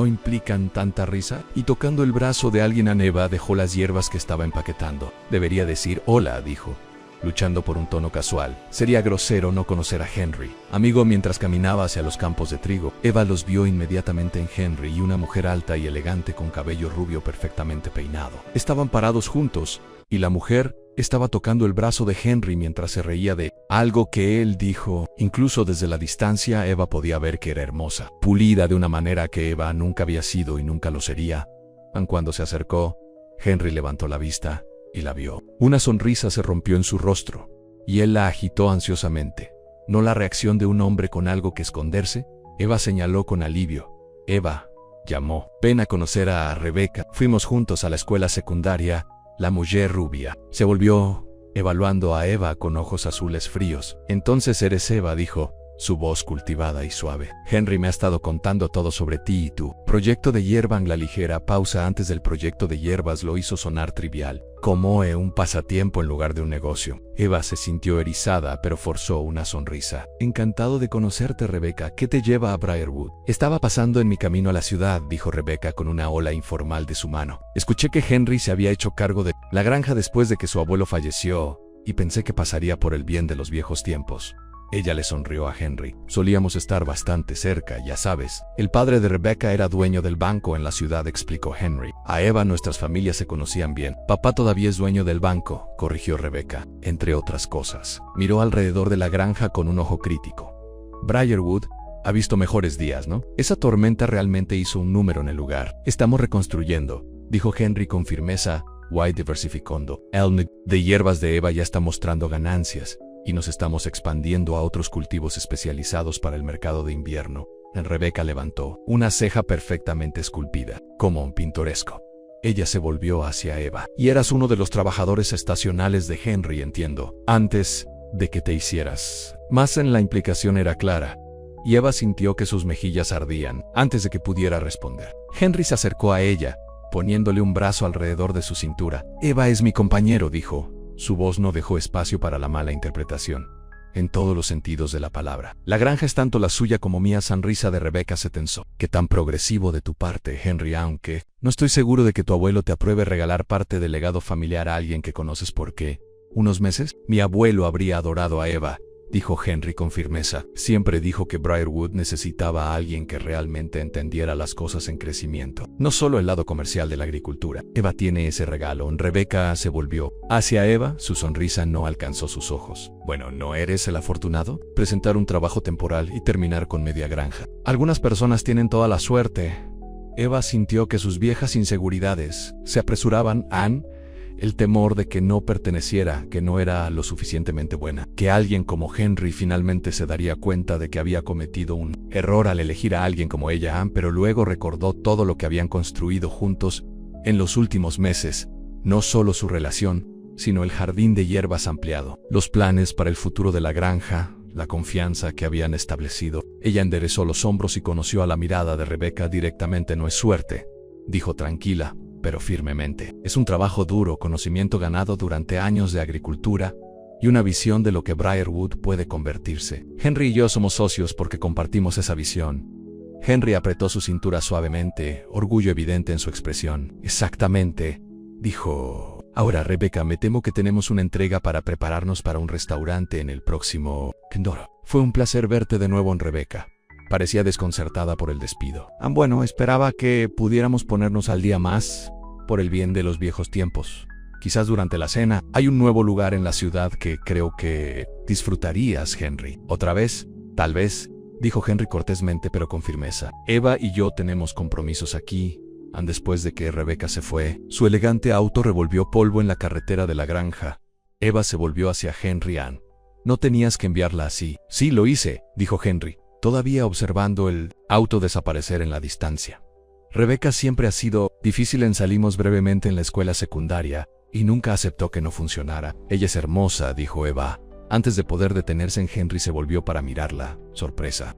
implican tanta risa. Y tocando el brazo de alguien a Eva, dejó las hierbas que estaba empaquetando. Debería decir hola, dijo, luchando por un tono casual. Sería grosero no conocer a Henry. Amigo, mientras caminaba hacia los campos de trigo, Eva los vio inmediatamente en Henry y una mujer alta y elegante con cabello rubio perfectamente peinado. Estaban parados juntos, y la mujer estaba tocando el brazo de Henry mientras se reía de algo que él dijo. Incluso desde la distancia, Eva podía ver que era hermosa, pulida de una manera que Eva nunca había sido y nunca lo sería. Aun cuando se acercó, Henry levantó la vista y la vio. Una sonrisa se rompió en su rostro, y él la agitó ansiosamente. ¿No la reacción de un hombre con algo que esconderse? Eva señaló con alivio. Eva, llamó. Ven a conocer a Rebecca. Fuimos juntos a la escuela secundaria. La mujer rubia se volvió, evaluando a Eva con ojos azules fríos. Entonces eres Eva, dijo, su voz cultivada y suave. Henry me ha estado contando todo sobre ti y tu proyecto de hierba. En la ligera pausa antes del proyecto de hierbas lo hizo sonar trivial, como un pasatiempo en lugar de un negocio. Eva se sintió erizada, pero forzó una sonrisa. Encantado de conocerte, Rebecca. ¿Qué te lleva a Briarwood? Estaba pasando en mi camino a la ciudad, dijo Rebecca con una ola informal de su mano. Escuché que Henry se había hecho cargo de la granja después de que su abuelo falleció, y pensé que pasaría por el bien de los viejos tiempos. Ella le sonrió a Henry. Solíamos estar bastante cerca, ya sabes. El padre de Rebecca era dueño del banco en la ciudad, explicó Henry. A Eva nuestras familias se conocían bien. Papá todavía es dueño del banco, corrigió Rebecca, entre otras cosas. Miró alrededor de la granja con un ojo crítico. Briarwood ha visto mejores días, ¿no? Esa tormenta realmente hizo un número en el lugar. Estamos reconstruyendo, dijo Henry con firmeza, diversificando. El de hierbas de Eva ya está mostrando ganancias, y nos estamos expandiendo a otros cultivos especializados para el mercado de invierno. Rebecca levantó una ceja perfectamente esculpida, como un pintoresco. Ella se volvió hacia Eva. Y eras uno de los trabajadores estacionales de Henry, entiendo. Antes de que te hicieras. Más en la implicación era clara, y Eva sintió que sus mejillas ardían antes de que pudiera responder. Henry se acercó a ella, poniéndole un brazo alrededor de su cintura. Eva es mi compañero, dijo. Su voz no dejó espacio para la mala interpretación, en todos los sentidos de la palabra. La granja es tanto la suya como mía. Sonrisa de Rebecca se tensó. Qué tan progresivo de tu parte, Henry, aunque no estoy seguro de que tu abuelo te apruebe regalar parte del legado familiar a alguien que conoces. ¿Por qué? ¿Unos meses? Mi abuelo habría adorado a Eva, dijo Henry con firmeza. Siempre dijo que Briarwood necesitaba a alguien que realmente entendiera las cosas en crecimiento, no solo el lado comercial de la agricultura. Eva tiene ese regalo. Rebecca se volvió hacia Eva. Su sonrisa no alcanzó sus ojos. Bueno, ¿no eres el afortunado? Presentar un trabajo temporal y terminar con media granja. Algunas personas tienen toda la suerte. Eva sintió que sus viejas inseguridades se apresuraban a el temor de que no perteneciera, que no era lo suficientemente buena, que alguien como Henry finalmente se daría cuenta de que había cometido un error al elegir a alguien como ella, pero luego recordó todo lo que habían construido juntos en los últimos meses, no solo su relación, sino el jardín de hierbas ampliado, los planes para el futuro de la granja, la confianza que habían establecido. Ella enderezó los hombros y conoció a la mirada de Rebecca directamente. No es suerte, dijo tranquila, pero firmemente. Es un trabajo duro, conocimiento ganado durante años de agricultura y una visión de lo que Briarwood puede convertirse. Henry y yo somos socios porque compartimos esa visión. Henry apretó su cintura suavemente, orgullo evidente en su expresión. Exactamente, dijo. Ahora, Rebecca, me temo que tenemos una entrega para prepararnos para un restaurante en el próximo Kendoro. Fue un placer verte de nuevo, Rebecca. Parecía desconcertada por el despido. Bueno, esperaba que pudiéramos ponernos al día más, por el bien de los viejos tiempos. Quizás durante la cena. Hay un nuevo lugar en la ciudad que creo que disfrutarías, Henry. ¿Otra vez? Tal vez, dijo Henry cortésmente pero con firmeza. Eva y yo tenemos compromisos aquí. Después de que Rebecca se fue, su elegante auto revolvió polvo en la carretera de la granja. Eva se volvió hacia Henry. No tenías que enviarla así. Sí, lo hice, dijo Henry, todavía observando el auto desaparecer en la distancia. Rebecca siempre ha sido difícil. Salimos brevemente en la escuela secundaria y nunca aceptó que no funcionara. Ella es hermosa, dijo Eva. Antes de poder detenerse en Henry se volvió para mirarla. Sorpresa.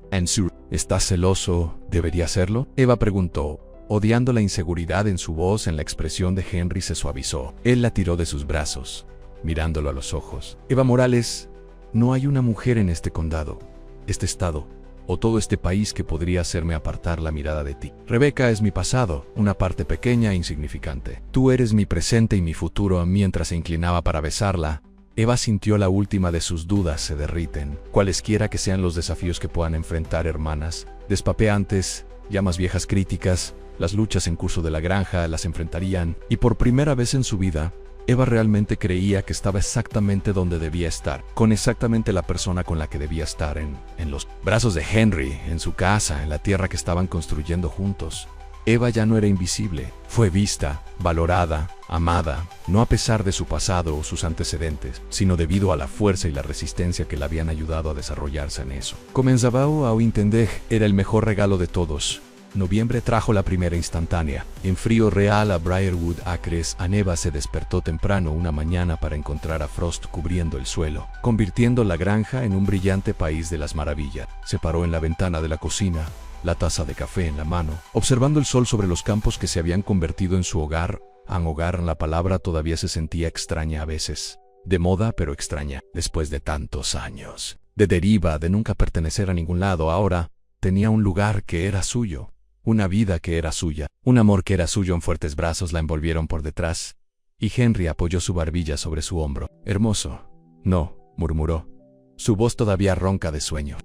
¿Estás celoso? ¿Debería serlo? Eva preguntó, odiando la inseguridad en su voz. En la expresión de Henry se suavizó. Él la tiró de sus brazos, mirándolo a los ojos. Eva Morales, no hay una mujer en este condado este estado, o todo este país que podría hacerme apartar la mirada de ti. Rebeca es mi pasado, una parte pequeña e insignificante. Tú eres mi presente y mi futuro. Mientras se inclinaba para besarla, Eva sintió la última de sus dudas se derriten. Cualesquiera que sean los desafíos que puedan enfrentar hermanas, despapeantes, llamas viejas críticas, las luchas en curso de la granja las enfrentarían, y por primera vez en su vida, Eva realmente creía que estaba exactamente donde debía estar, con exactamente la persona con la que debía estar, en los brazos de Henry, en su casa, en la tierra que estaban construyendo juntos. Eva ya no era invisible, fue vista, valorada, amada, no a pesar de su pasado o sus antecedentes, sino debido a la fuerza y la resistencia que la habían ayudado a desarrollarse en eso. Comenzaba a entender, era el mejor regalo de todos. Noviembre trajo la primera instantánea. En frío real a Briarwood Acres, Eva se despertó temprano una mañana para encontrar a Frost cubriendo el suelo, convirtiendo la granja en un brillante país de las maravillas. Se paró en la ventana de la cocina, la taza de café en la mano, observando el sol sobre los campos que se habían convertido en su hogar. Hogar, la palabra todavía se sentía extraña a veces. De moda, pero extraña. Después de tantos años de deriva, de nunca pertenecer a ningún lado, ahora tenía un lugar que era suyo. Una vida que era suya, un amor que era suyo. En fuertes brazos la envolvieron por detrás, y Henry apoyó su barbilla sobre su hombro. Hermoso. No, murmuró, su voz todavía ronca de sueño.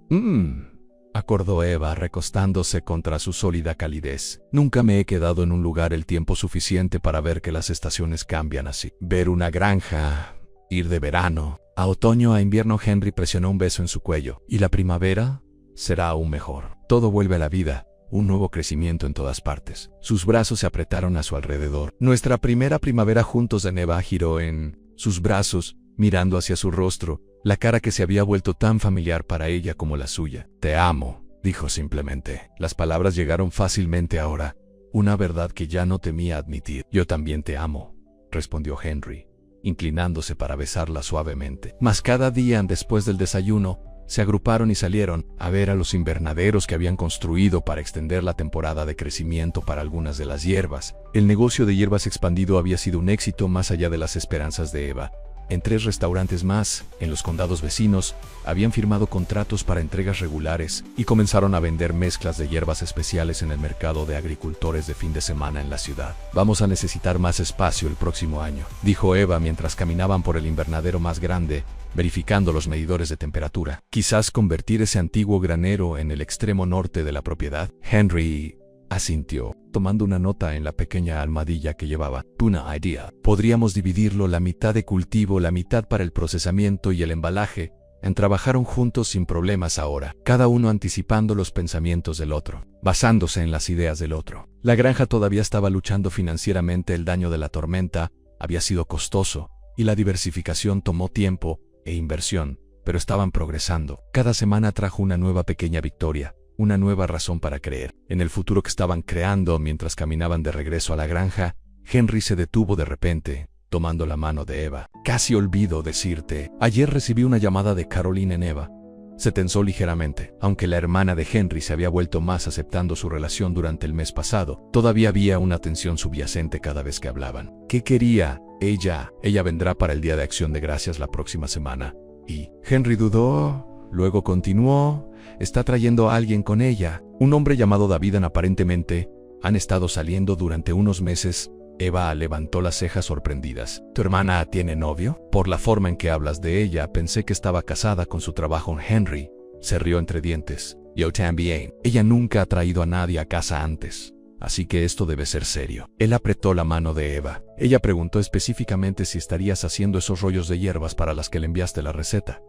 Acordó Eva recostándose contra su sólida calidez. Nunca me he quedado en un lugar el tiempo suficiente para ver que las estaciones cambian así. Ver una granja, ir de verano a otoño a invierno. Henry presionó un beso en su cuello. Y la primavera será aún mejor. Todo vuelve a la vida. Un nuevo crecimiento en todas partes. Sus brazos se apretaron a su alrededor. Nuestra primera primavera juntos. Eva giró en sus brazos, mirando hacia su rostro, la cara que se había vuelto tan familiar para ella como la suya. Te amo, dijo simplemente. Las palabras llegaron fácilmente ahora, una verdad que ya no temía admitir. Yo también te amo, respondió Henry, inclinándose para besarla suavemente. Mas cada día después del desayuno, se agruparon y salieron a ver a los invernaderos que habían construido para extender la temporada de crecimiento para algunas de las hierbas. El negocio de hierbas expandido había sido un éxito más allá de las esperanzas de Eva. En 3 restaurantes más, en los condados vecinos, habían firmado contratos para entregas regulares y comenzaron a vender mezclas de hierbas especiales en el mercado de agricultores de fin de semana en la ciudad. Vamos a necesitar más espacio el próximo año, dijo Eva mientras caminaban por el invernadero más grande, verificando los medidores de temperatura. Quizás convertir ese antiguo granero en el extremo norte de la propiedad. Henry asintió, tomando una nota en la pequeña almohadilla que llevaba. Una idea. Podríamos dividirlo, la mitad de cultivo, la mitad para el procesamiento y el embalaje. Trabajaron juntos sin problemas ahora, cada uno anticipando los pensamientos del otro, basándose en las ideas del otro. La granja todavía estaba luchando financieramente. El daño de la tormenta había sido costoso, y la diversificación tomó tiempo e inversión, pero estaban progresando. Cada semana trajo una nueva pequeña victoria, una nueva razón para creer en el futuro que estaban creando. Mientras caminaban de regreso a la granja, Henry se detuvo de repente, tomando la mano de Eva. Casi olvido decirte, ayer recibí una llamada de Caroline en Eva. Se tensó ligeramente. Aunque la hermana de Henry se había vuelto más aceptando su relación durante el mes pasado, todavía había una tensión subyacente cada vez que hablaban. ¿Qué quería ella? Ella vendrá para el Día de Acción de Gracias la próxima semana. Y Henry dudó, luego continuó. Está trayendo a alguien con ella, un hombre llamado David. Aparentemente, han estado saliendo durante unos meses. Eva levantó las cejas sorprendidas. ¿Tu hermana tiene novio? Por la forma en que hablas de ella, pensé que estaba casada con su trabajo. Henry se rió entre dientes. Yo también. Ella nunca ha traído a nadie a casa antes, así que esto debe ser serio. Él apretó la mano de Eva. Ella preguntó específicamente si estarías haciendo esos rollos de hierbas para las que le enviaste la receta.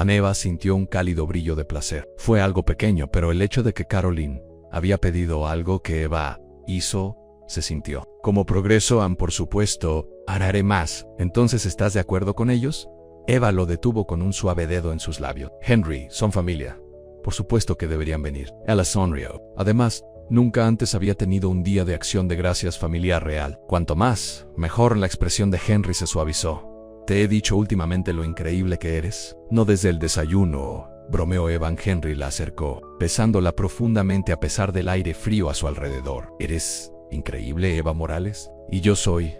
Eva sintió un cálido brillo de placer. Fue algo pequeño, pero el hecho de que Caroline había pedido algo que Eva hizo, se sintió como progreso. Por supuesto, haré más. ¿Entonces estás de acuerdo con ellos? Eva lo detuvo con un suave dedo en sus labios. Henry, son familia. Por supuesto que deberían venir. Ella sonrió. Además, nunca antes había tenido un día de acción de gracias familiar real. Cuanto más, mejor. La expresión de Henry se suavizó. ¿Te he dicho últimamente lo increíble que eres? No desde el desayuno, bromeó Eva. Henry la acercó, besándola profundamente a pesar del aire frío a su alrededor. ¿Eres increíble, Eva Morales? Y yo soy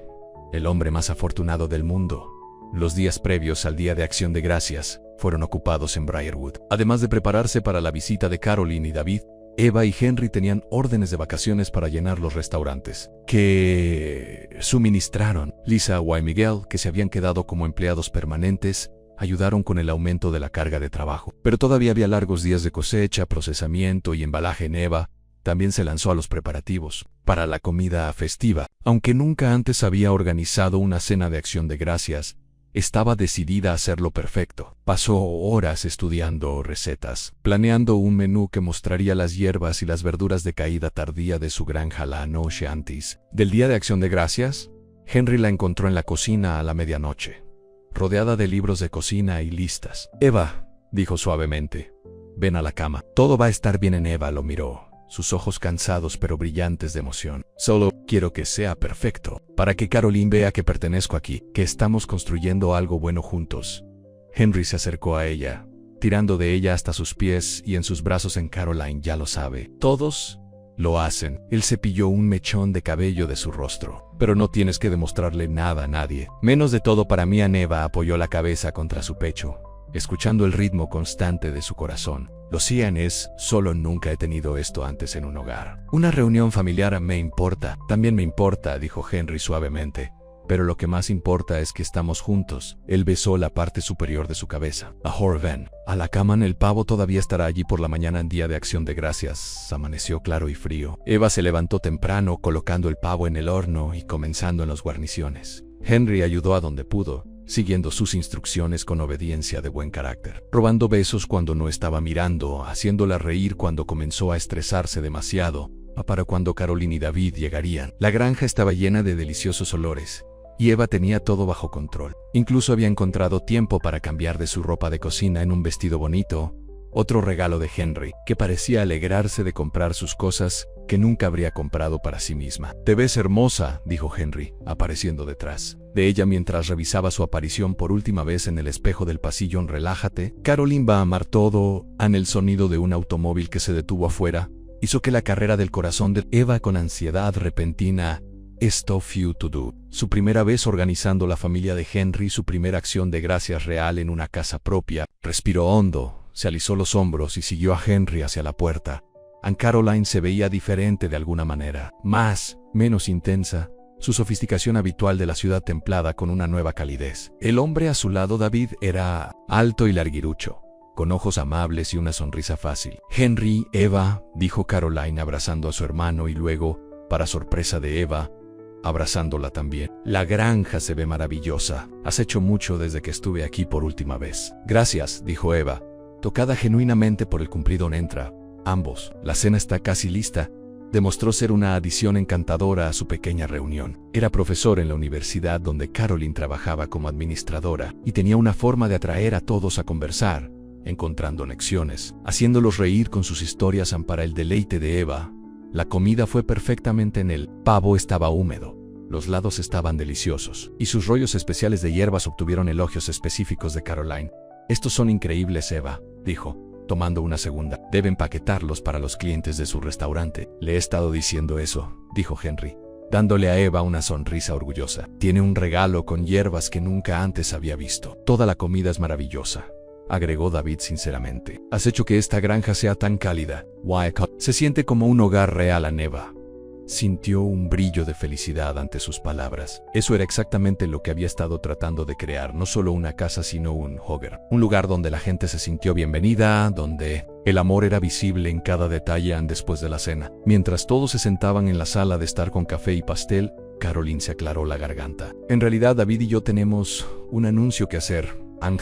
el hombre más afortunado del mundo. Los días previos al Día de Acción de Gracias fueron ocupados en Briarwood. Además de prepararse para la visita de Caroline y David, Eva y Henry tenían órdenes de vacaciones para llenar los restaurantes que suministraron. Lisa y Miguel, que se habían quedado como empleados permanentes, ayudaron con el aumento de la carga de trabajo. Pero todavía había largos días de cosecha, procesamiento y embalaje en Eva. También se lanzó a los preparativos para la comida festiva. Aunque nunca antes había organizado una cena de acción de gracias, estaba decidida a hacerlo perfecto. Pasó horas estudiando recetas, planeando un menú que mostraría las hierbas y las verduras de caída tardía de su granja la noche antes del Día de Acción de Gracias. Henry la encontró en la cocina a la medianoche, rodeada de libros de cocina y listas. «Eva», dijo suavemente, «ven a la cama». «Todo va a estar bien». Eva lo miró, sus ojos cansados pero brillantes de emoción. «Solo quiero que sea perfecto, para que Caroline vea que pertenezco aquí, que estamos construyendo algo bueno juntos». Henry se acercó a ella, tirando de ella hasta sus pies y en sus brazos. «En Caroline, ya lo sabe. Todos lo hacen». Él cepilló un mechón de cabello de su rostro. «Pero no tienes que demostrarle nada a nadie. Menos de todo para mí». Eva apoyó la cabeza contra su pecho, escuchando el ritmo constante de su corazón. «Lo es, solo nunca he tenido esto antes en un hogar. Una reunión familiar me importa». «También me importa», dijo Henry suavemente. «Pero lo que más importa es que estamos juntos». Él besó la parte superior de su cabeza. «Ahora ven a la cama. El pavo todavía estará allí por la mañana en Día de Acción de Gracias». Amaneció claro y frío. Eva se levantó temprano, colocando el pavo en el horno y comenzando en las guarniciones. Henry ayudó a donde pudo, siguiendo sus instrucciones con obediencia de buen carácter, robando besos cuando no estaba mirando, haciéndola reír cuando comenzó a estresarse demasiado, para cuando Caroline y David llegarían. La granja estaba llena de deliciosos olores, y Eva tenía todo bajo control. Incluso había encontrado tiempo para cambiar de su ropa de cocina en un vestido bonito, otro regalo de Henry, que parecía alegrarse de comprar sus cosas que nunca habría comprado para sí misma. «Te ves hermosa», dijo Henry, apareciendo detrás de ella mientras revisaba su aparición por última vez en el espejo del pasillo. «Relájate. Caroline va a amar todo». El sonido de un automóvil que se detuvo afuera hizo que la carrera del corazón de Eva con ansiedad repentina. «Stuff you to do». Su primera vez organizando la familia de Henry, su primera acción de gracias real en una casa propia. Respiró hondo, se alisó los hombros y siguió a Henry hacia la puerta. Caroline se veía diferente de alguna manera, menos intensa, su sofisticación habitual de la ciudad templada con una nueva calidez. El hombre a su lado, David, era alto y larguirucho, con ojos amables y una sonrisa fácil. «Henry, Eva», dijo Caroline abrazando a su hermano y luego, para sorpresa de Eva, abrazándola también. «La granja se ve maravillosa. Has hecho mucho desde que estuve aquí por última vez». «Gracias», dijo Eva, tocada genuinamente por el cumplido. «Entra». Ambos. «La cena está casi lista». Demostró ser una adición encantadora a su pequeña reunión. Era profesor en la universidad donde Caroline trabajaba como administradora y tenía una forma de atraer a todos a conversar, encontrando lecciones, haciéndolos reír con sus historias para el deleite de Eva. La comida fue perfectamente. El pavo estaba húmedo, los lados estaban deliciosos y sus rollos especiales de hierbas obtuvieron elogios específicos de Caroline. «Estos son increíbles, Eva», dijo, tomando una segunda. «Debe empaquetarlos para los clientes de su restaurante». «Le he estado diciendo eso», dijo Henry, dándole a Eva una sonrisa orgullosa. «Tiene un regalo con hierbas que nunca antes había visto. Toda la comida es maravillosa», agregó David sinceramente. «Has hecho que esta granja sea tan cálida. Se siente como un hogar real». Eva sintió un brillo de felicidad ante sus palabras. Eso era exactamente lo que había estado tratando de crear, no solo una casa sino un hogar. Un lugar donde la gente se sintió bienvenida, donde el amor era visible en cada detalle. Después de la cena, mientras todos se sentaban en la sala de estar con café y pastel, Caroline se aclaró la garganta. «En realidad, David y yo tenemos un anuncio que hacer».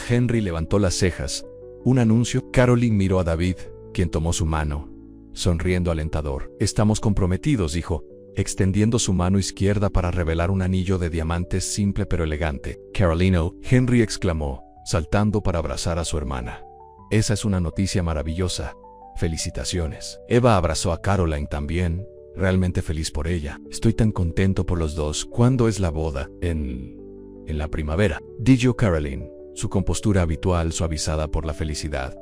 Henry levantó las cejas. «¿Un anuncio?». Caroline miró a David, quien tomó su mano, sonriendo alentador. «Estamos comprometidos», dijo, extendiendo su mano izquierda para revelar un anillo de diamantes simple pero elegante. «Carolino», Henry exclamó, saltando para abrazar a su hermana. «Esa es una noticia maravillosa. Felicitaciones». Eva abrazó a Caroline también, realmente feliz por ella. «Estoy tan contento por los dos». «¿Cuándo es la boda?» En la primavera», dijo Caroline, su compostura habitual suavizada por la felicidad.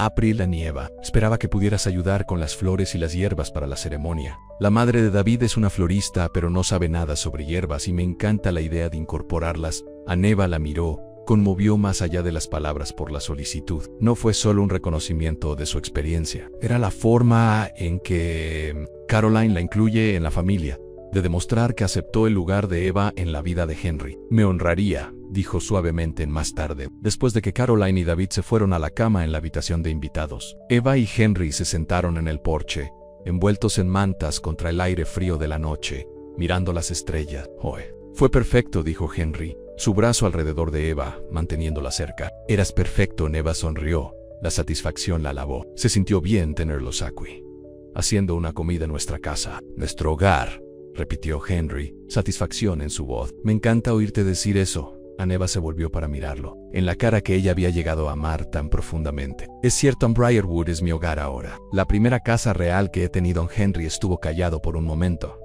«April la nieva. Esperaba que pudieras ayudar con las flores y las hierbas para la ceremonia. La madre de David es una florista, pero no sabe nada sobre hierbas y me encanta la idea de incorporarlas». Eva la miró, conmovió más allá de las palabras por la solicitud. No fue solo un reconocimiento de su experiencia, era la forma en que Caroline la incluye en la familia, de demostrar que aceptó el lugar de Eva en la vida de Henry. Me honraría, dijo suavemente más tarde, después de que Caroline y David se fueron a la cama en la habitación de invitados. Eva y Henry se sentaron en el porche, envueltos en mantas contra el aire frío de la noche, mirando las estrellas. Fue perfecto, dijo Henry, su brazo alrededor de Eva, manteniéndola cerca. Eras perfecto, Eva sonrió. La satisfacción la alabó. Se sintió bien tenerlos aquí, haciendo una comida en nuestra casa, nuestro hogar, repitió Henry, satisfacción en su voz. Me encanta oírte decir eso. Eva se volvió para mirarlo, en la cara que ella había llegado a amar tan profundamente. Es cierto, Briarwood es mi hogar ahora. La primera casa real que he tenido en Henry estuvo callado por un momento.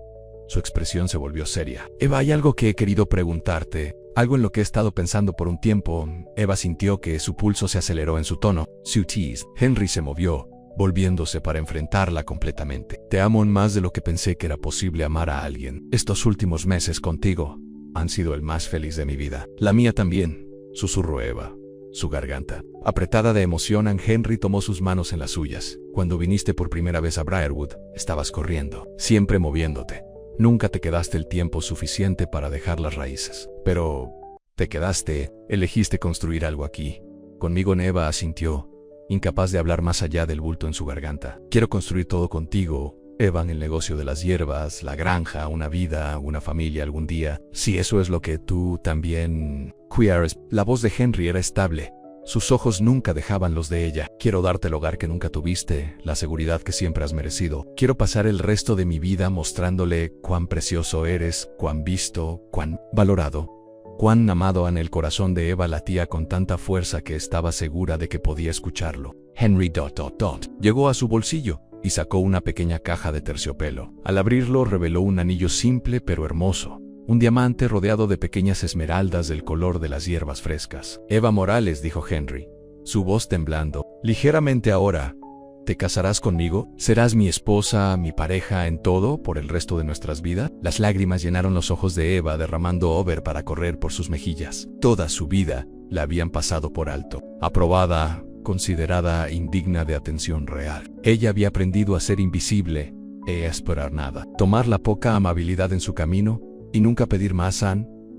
Su expresión se volvió seria. Eva, hay algo que he querido preguntarte, algo en lo que he estado pensando por un tiempo. Eva sintió que su pulso se aceleró en su tono. Sutis. Henry se movió, volviéndose para enfrentarla completamente. Te amo en más de lo que pensé que era posible amar a alguien. Estos últimos meses contigo han sido el más feliz de mi vida. La mía también, susurró Eva, su garganta apretada de emoción. Henry tomó sus manos en las suyas. Cuando viniste por primera vez a Briarwood, estabas corriendo, siempre moviéndote. Nunca te quedaste el tiempo suficiente para dejar las raíces. Pero te quedaste, elegiste construir algo aquí. Conmigo. Eva asintió, incapaz de hablar más allá del bulto en su garganta. Quiero construir todo contigo, Eva, el negocio de las hierbas, la granja, una vida, una familia algún día. Si eso es lo que tú también quieres. La voz de Henry era estable. Sus ojos nunca dejaban los de ella. Quiero darte el hogar que nunca tuviste, la seguridad que siempre has merecido. Quiero pasar el resto de mi vida mostrándole cuán precioso eres, cuán visto, cuán valorado, cuán amado. En el corazón de Eva latía con tanta fuerza que estaba segura de que podía escucharlo. Henry ... Llegó a su bolsillo y sacó una pequeña caja de terciopelo. Al abrirlo reveló un anillo simple pero hermoso. Un diamante rodeado de pequeñas esmeraldas del color de las hierbas frescas. Eva Morales, dijo Henry, su voz temblando ligeramente. Ahora, ¿te casarás conmigo? ¿Serás mi esposa, mi pareja en todo por el resto de nuestras vidas? Las lágrimas llenaron los ojos de Eva, derramando over para correr por sus mejillas. Toda su vida la habían pasado por alto. Aprobada, considerada indigna de atención real. Ella había aprendido a ser invisible e a esperar nada. Tomar la poca amabilidad en su camino y nunca pedir más.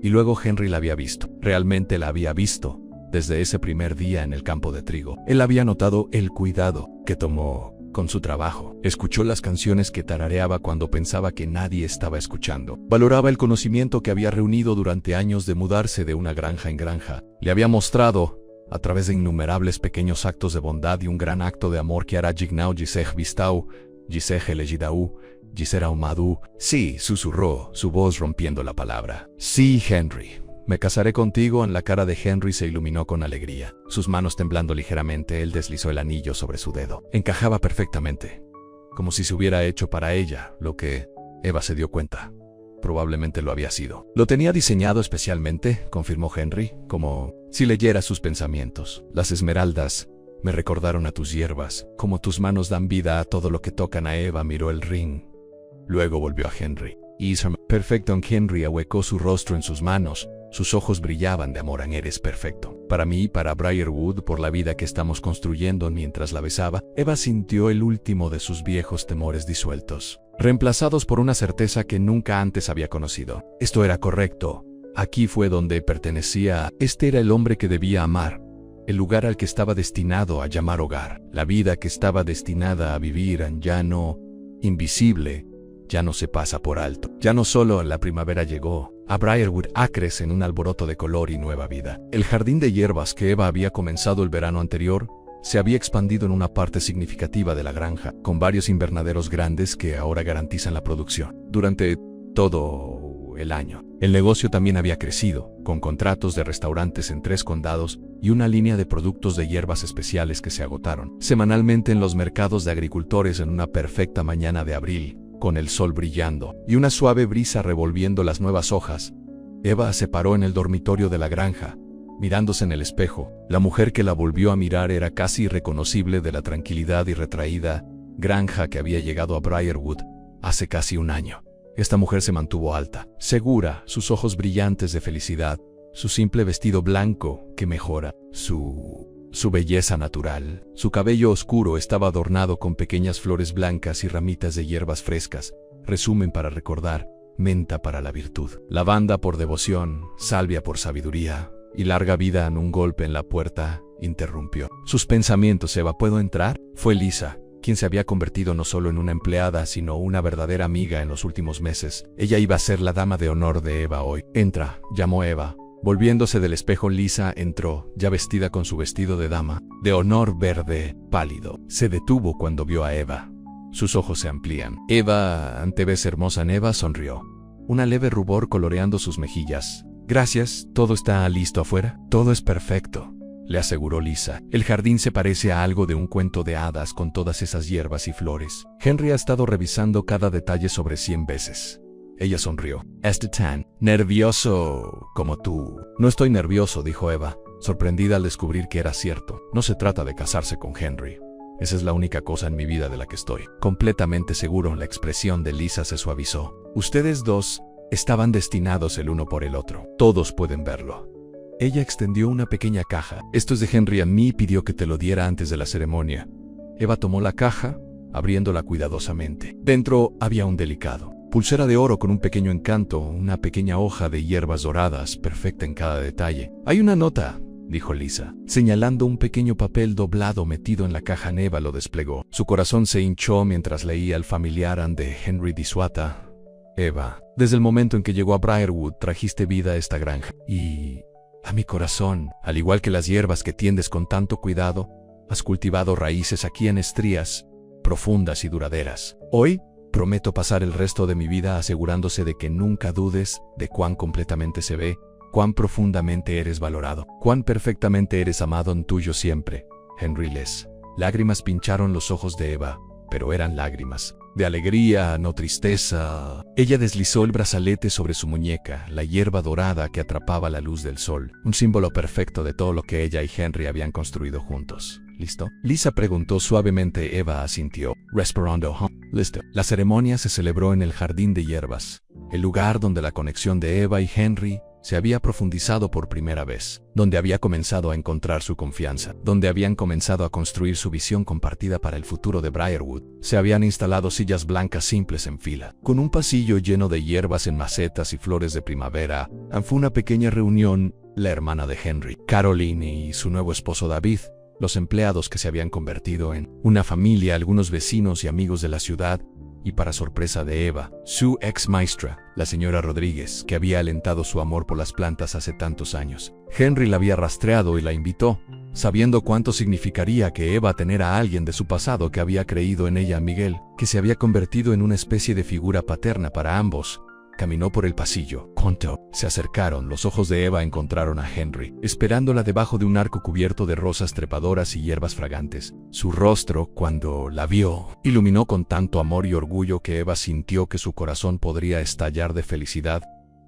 Y luego Henry la había visto. Realmente la había visto. Desde ese primer día en el campo de trigo. Él había notado el cuidado que tomó con su trabajo. Escuchó las canciones que tarareaba cuando pensaba que nadie estaba escuchando. Valoraba el conocimiento que había reunido durante años de mudarse de una granja en granja. Le había mostrado, a través de innumerables pequeños actos de bondad y un gran acto de amor, que hará Jignau Gisej Vistau, Gisej Elegidau, Gisera Umadu. Sí, susurró, su voz rompiendo la palabra. Sí, Henry. Me casaré contigo. En la cara de Henry se iluminó con alegría. Sus manos temblando ligeramente, él deslizó el anillo sobre su dedo. Encajaba perfectamente, como si se hubiera hecho para ella, lo que Eva se dio cuenta. Probablemente lo había sido. Lo tenía diseñado especialmente, confirmó Henry, como si leyera sus pensamientos. Las esmeraldas me recordaron a tus hierbas, como tus manos dan vida a todo lo que tocan. A Eva miró el ring. Luego volvió a Henry. Perfecto. Henry ahuecó su rostro en sus manos. Sus ojos brillaban de amor. Eres perfecto. Para mí y para Briarwood, por la vida que estamos construyendo. Mientras la besaba, Eva sintió el último de sus viejos temores disueltos, reemplazados por una certeza que nunca antes había conocido. Esto era correcto. Aquí fue donde pertenecía. Este era el hombre que debía amar. El lugar al que estaba destinado a llamar hogar. La vida que estaba destinada a vivir. Ya no invisible. Ya no se pasa por alto. Ya no solo la primavera llegó a Briarwood Acres en un alboroto de color y nueva vida. El jardín de hierbas que Eva había comenzado el verano anterior se había expandido en una parte significativa de la granja, con varios invernaderos grandes que ahora garantizan la producción durante todo el año. El negocio también había crecido, con contratos de restaurantes en 3 condados y una línea de productos de hierbas especiales que se agotaron semanalmente en los mercados de agricultores. En una perfecta mañana de abril, con el sol brillando y una suave brisa revolviendo las nuevas hojas, Eva se paró en el dormitorio de la granja, mirándose en el espejo. La mujer que la volvió a mirar era casi irreconocible de la tranquilidad y retraída granja que había llegado a Briarwood hace casi un año. Esta mujer se mantuvo alta, segura, sus ojos brillantes de felicidad, su simple vestido blanco que mejora su belleza natural. Su cabello oscuro estaba adornado con pequeñas flores blancas y ramitas de hierbas frescas, resumen para recordar, menta para la virtud, lavanda por devoción, salvia por sabiduría, y larga vida en un golpe en la puerta interrumpió sus pensamientos. «Eva, ¿puedo entrar?». Fue Lisa, quien se había convertido no solo en una empleada, sino una verdadera amiga en los últimos meses. Ella iba a ser la dama de honor de Eva hoy. «Entra», llamó Eva. Volviéndose del espejo, Lisa entró, ya vestida con su vestido de dama de honor verde pálido. Se detuvo cuando vio a Eva. Sus ojos se amplían. «Eva, ¿te ves hermosa?». Eva sonrió, una leve rubor coloreando sus mejillas. «Gracias, ¿todo está listo afuera?». «Todo es perfecto», le aseguró Lisa. «El jardín se parece a algo de un cuento de hadas con todas esas hierbas y flores. Henry ha estado revisando cada detalle sobre 100 veces». Ella sonrió. «¿Estás tan nervioso como tú?». «No estoy nervioso», dijo Eva, sorprendida al descubrir que era cierto. «No se trata de casarse con Henry. Esa es la única cosa en mi vida de la que estoy completamente seguro». La expresión de Lisa se suavizó. «Ustedes dos estaban destinados el uno por el otro. Todos pueden verlo». Ella extendió una pequeña caja. «Esto es de Henry a mí, pidió que te lo diera antes de la ceremonia». Eva tomó la caja, abriéndola cuidadosamente. Dentro había un delicado pulsera de oro con un pequeño encanto, una pequeña hoja de hierbas doradas, perfecta en cada detalle. «Hay una nota», dijo Lisa, señalando un pequeño papel doblado metido en la caja. Eva lo desplegó. Su corazón se hinchó mientras leía el familiar de Henry Disuata. «Eva, desde el momento en que llegó a Briarwood trajiste vida a esta granja y a mi corazón. Al igual que las hierbas que tiendes con tanto cuidado, has cultivado raíces aquí en estrías profundas y duraderas. Hoy prometo pasar el resto de mi vida asegurándose de que nunca dudes de cuán completamente se ve, cuán profundamente eres valorado, cuán perfectamente eres amado en tuyo siempre, Henry Les». Lágrimas pincharon los ojos de Eva, pero eran lágrimas de alegría, no tristeza. Ella deslizó el brazalete sobre su muñeca, la hierba dorada que atrapaba la luz del sol, un símbolo perfecto de todo lo que ella y Henry habían construido juntos. «¿Listo?». Lisa preguntó suavemente. Eva asintió. «Respirando, listo». La ceremonia se celebró en el jardín de hierbas, el lugar donde la conexión de Eva y Henry se había profundizado por primera vez, donde había comenzado a encontrar su confianza, donde habían comenzado a construir su visión compartida para el futuro de Briarwood. Se habían instalado sillas blancas simples en fila, con un pasillo lleno de hierbas en macetas y flores de primavera. Fue una pequeña reunión. La hermana de Henry, Caroline, y su nuevo esposo David, los empleados que se habían convertido en una familia, algunos vecinos y amigos de la ciudad, y para sorpresa de Eva, su ex maestra, la señora Rodríguez, que había alentado su amor por las plantas hace tantos años. Henry la había rastreado y la invitó, sabiendo cuánto significaría que Eva tener a alguien de su pasado que había creído en ella. Miguel, que se había convertido en una especie de figura paterna para ambos, caminó por el pasillo. Cuando se acercaron, los ojos de Eva encontraron a Henry, esperándola debajo de un arco cubierto de rosas trepadoras y hierbas fragantes. Su rostro, cuando la vio, iluminó con tanto amor y orgullo que Eva sintió que su corazón podría estallar de felicidad.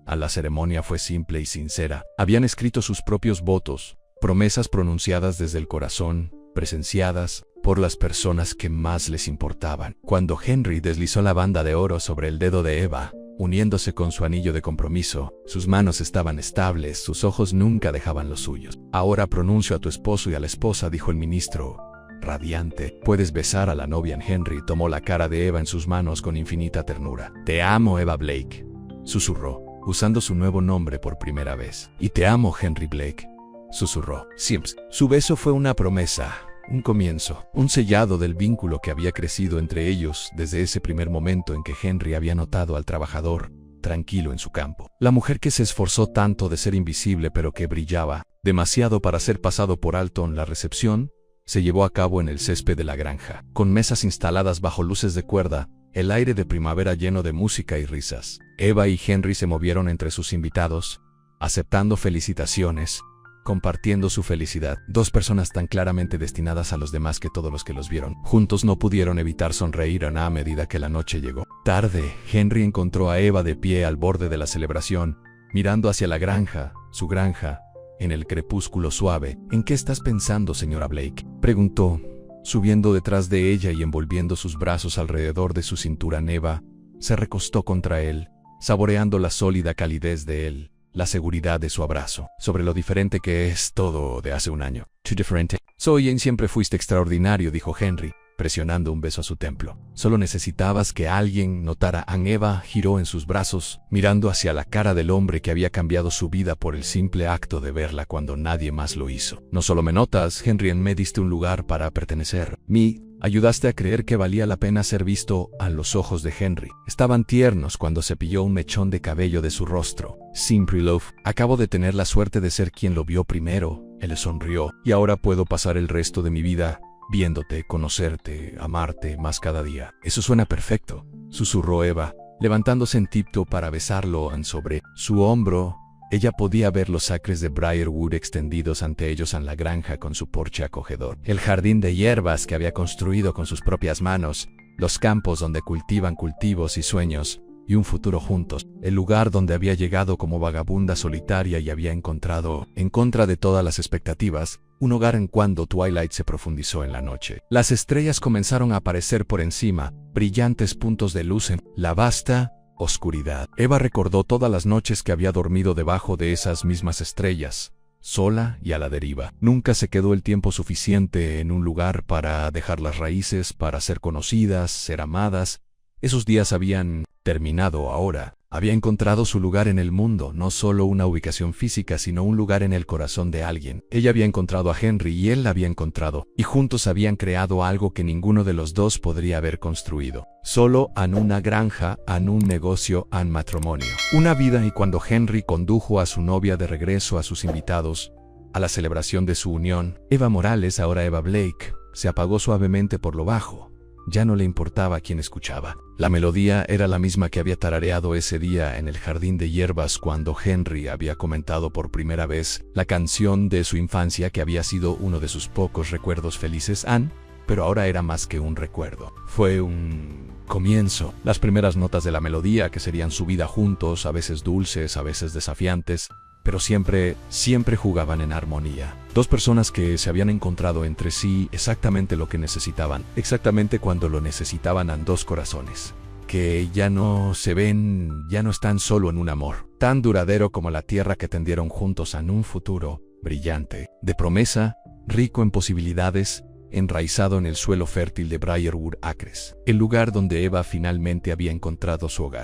La ceremonia fue simple y sincera. Habían escrito sus propios votos, promesas pronunciadas desde el corazón, presenciadas por las personas que más les importaban. Cuando Henry deslizó la banda de oro sobre el dedo de Eva, uniéndose con su anillo de compromiso, sus manos estaban estables, sus ojos nunca dejaban los suyos. «Ahora pronuncio a tu esposo y a la esposa», dijo el ministro, radiante. «Puedes besar a la novia». Henry tomó la cara de Eva en sus manos con infinita ternura. «Te amo, Eva Blake», susurró, usando su nuevo nombre por primera vez. «Y te amo, Henry Blake», susurró Sims. Su beso fue una promesa, un comienzo, un sellado del vínculo que había crecido entre ellos desde ese primer momento en que Henry había notado al trabajador tranquilo en su campo. La mujer que se esforzó tanto de ser invisible pero que brillaba demasiado para ser pasado por alto en la recepción, se llevó a cabo en el césped de la granja, con mesas instaladas bajo luces de cuerda, el aire de primavera lleno de música y risas. Eva y Henry se movieron entre sus invitados, aceptando felicitaciones, compartiendo su felicidad. Dos personas tan claramente destinadas a los demás que todos los que los vieron juntos no pudieron evitar sonreír a medida que la noche llegó. Tarde, Henry encontró a Eva de pie al borde de la celebración, mirando hacia la granja, su granja, en el crepúsculo suave. «¿En qué estás pensando, señora Blake?», preguntó, subiendo detrás de ella y envolviendo sus brazos alrededor de su cintura. Eva se recostó contra él, saboreando la sólida calidez de él. la seguridad de su abrazo, sobre lo diferente que es todo de hace un año. Too different. Soy y siempre fuiste extraordinario, dijo Henry, presionando un beso a su templo. Solo necesitabas que alguien notara. Eva giró en sus brazos, mirando hacia la cara del hombre que había cambiado su vida por el simple acto de verla cuando nadie más lo hizo. No solo me notas, Henry, me diste un lugar para pertenecer. Ayudaste a creer que valía la pena ser visto. A los ojos de Henry estaban tiernos cuando cepilló un mechón de cabello de su rostro. Simply Love, acabo de tener la suerte de ser quien lo vio primero. Él le sonrió. Y ahora puedo pasar el resto de mi vida viéndote, conocerte, amarte más cada día. Eso suena perfecto, susurró Eva, levantándose en tiptoe para besarlo sobre su hombro. Ella podía ver los acres de Briarwood extendidos ante ellos en la granja con su porche acogedor, el jardín de hierbas que había construido con sus propias manos, los campos donde cultivan cultivos y sueños, y un futuro juntos, el lugar donde había llegado como vagabunda solitaria y había encontrado, en contra de todas las expectativas, un hogar en cuando Twilight se profundizó en la noche. Las estrellas comenzaron a aparecer por encima, brillantes puntos de luz en la vasta oscuridad. Eva recordó todas las noches que había dormido debajo de esas mismas estrellas, sola y a la deriva. Nunca se quedó el tiempo suficiente en un lugar para dejar las raíces, para ser conocidas, ser amadas. Esos días habían terminado ahora. Había encontrado su lugar en el mundo, no solo una ubicación física, sino un lugar en el corazón de alguien. Ella había encontrado a Henry y él la había encontrado, y juntos habían creado algo que ninguno de los dos podría haber construido. Solo en una granja, en un negocio, en matrimonio. Una vida. Y cuando Henry condujo a su novia de regreso a sus invitados, a la celebración de su unión, Eva Morales, ahora Eva Blake, se apagó suavemente por lo bajo. Ya no le importaba quién escuchaba. La melodía era la misma que había tarareado ese día en el jardín de hierbas cuando Henry había comentado por primera vez la canción de su infancia que había sido uno de sus pocos recuerdos felices, pero ahora era más que un recuerdo. Fue un comienzo. Las primeras notas de la melodía que serían su vida juntos, a veces dulces, a veces desafiantes, pero siempre jugaban en armonía. Dos personas que se habían encontrado entre sí exactamente lo que necesitaban, exactamente cuando lo necesitaban, en dos corazones, que ya no se ven, ya no están solo en un amor, tan duradero como la tierra que tendieron juntos en un futuro brillante, de promesa, rico en posibilidades, enraizado en el suelo fértil de Briarwood Acres, el lugar donde Eva finalmente había encontrado su hogar.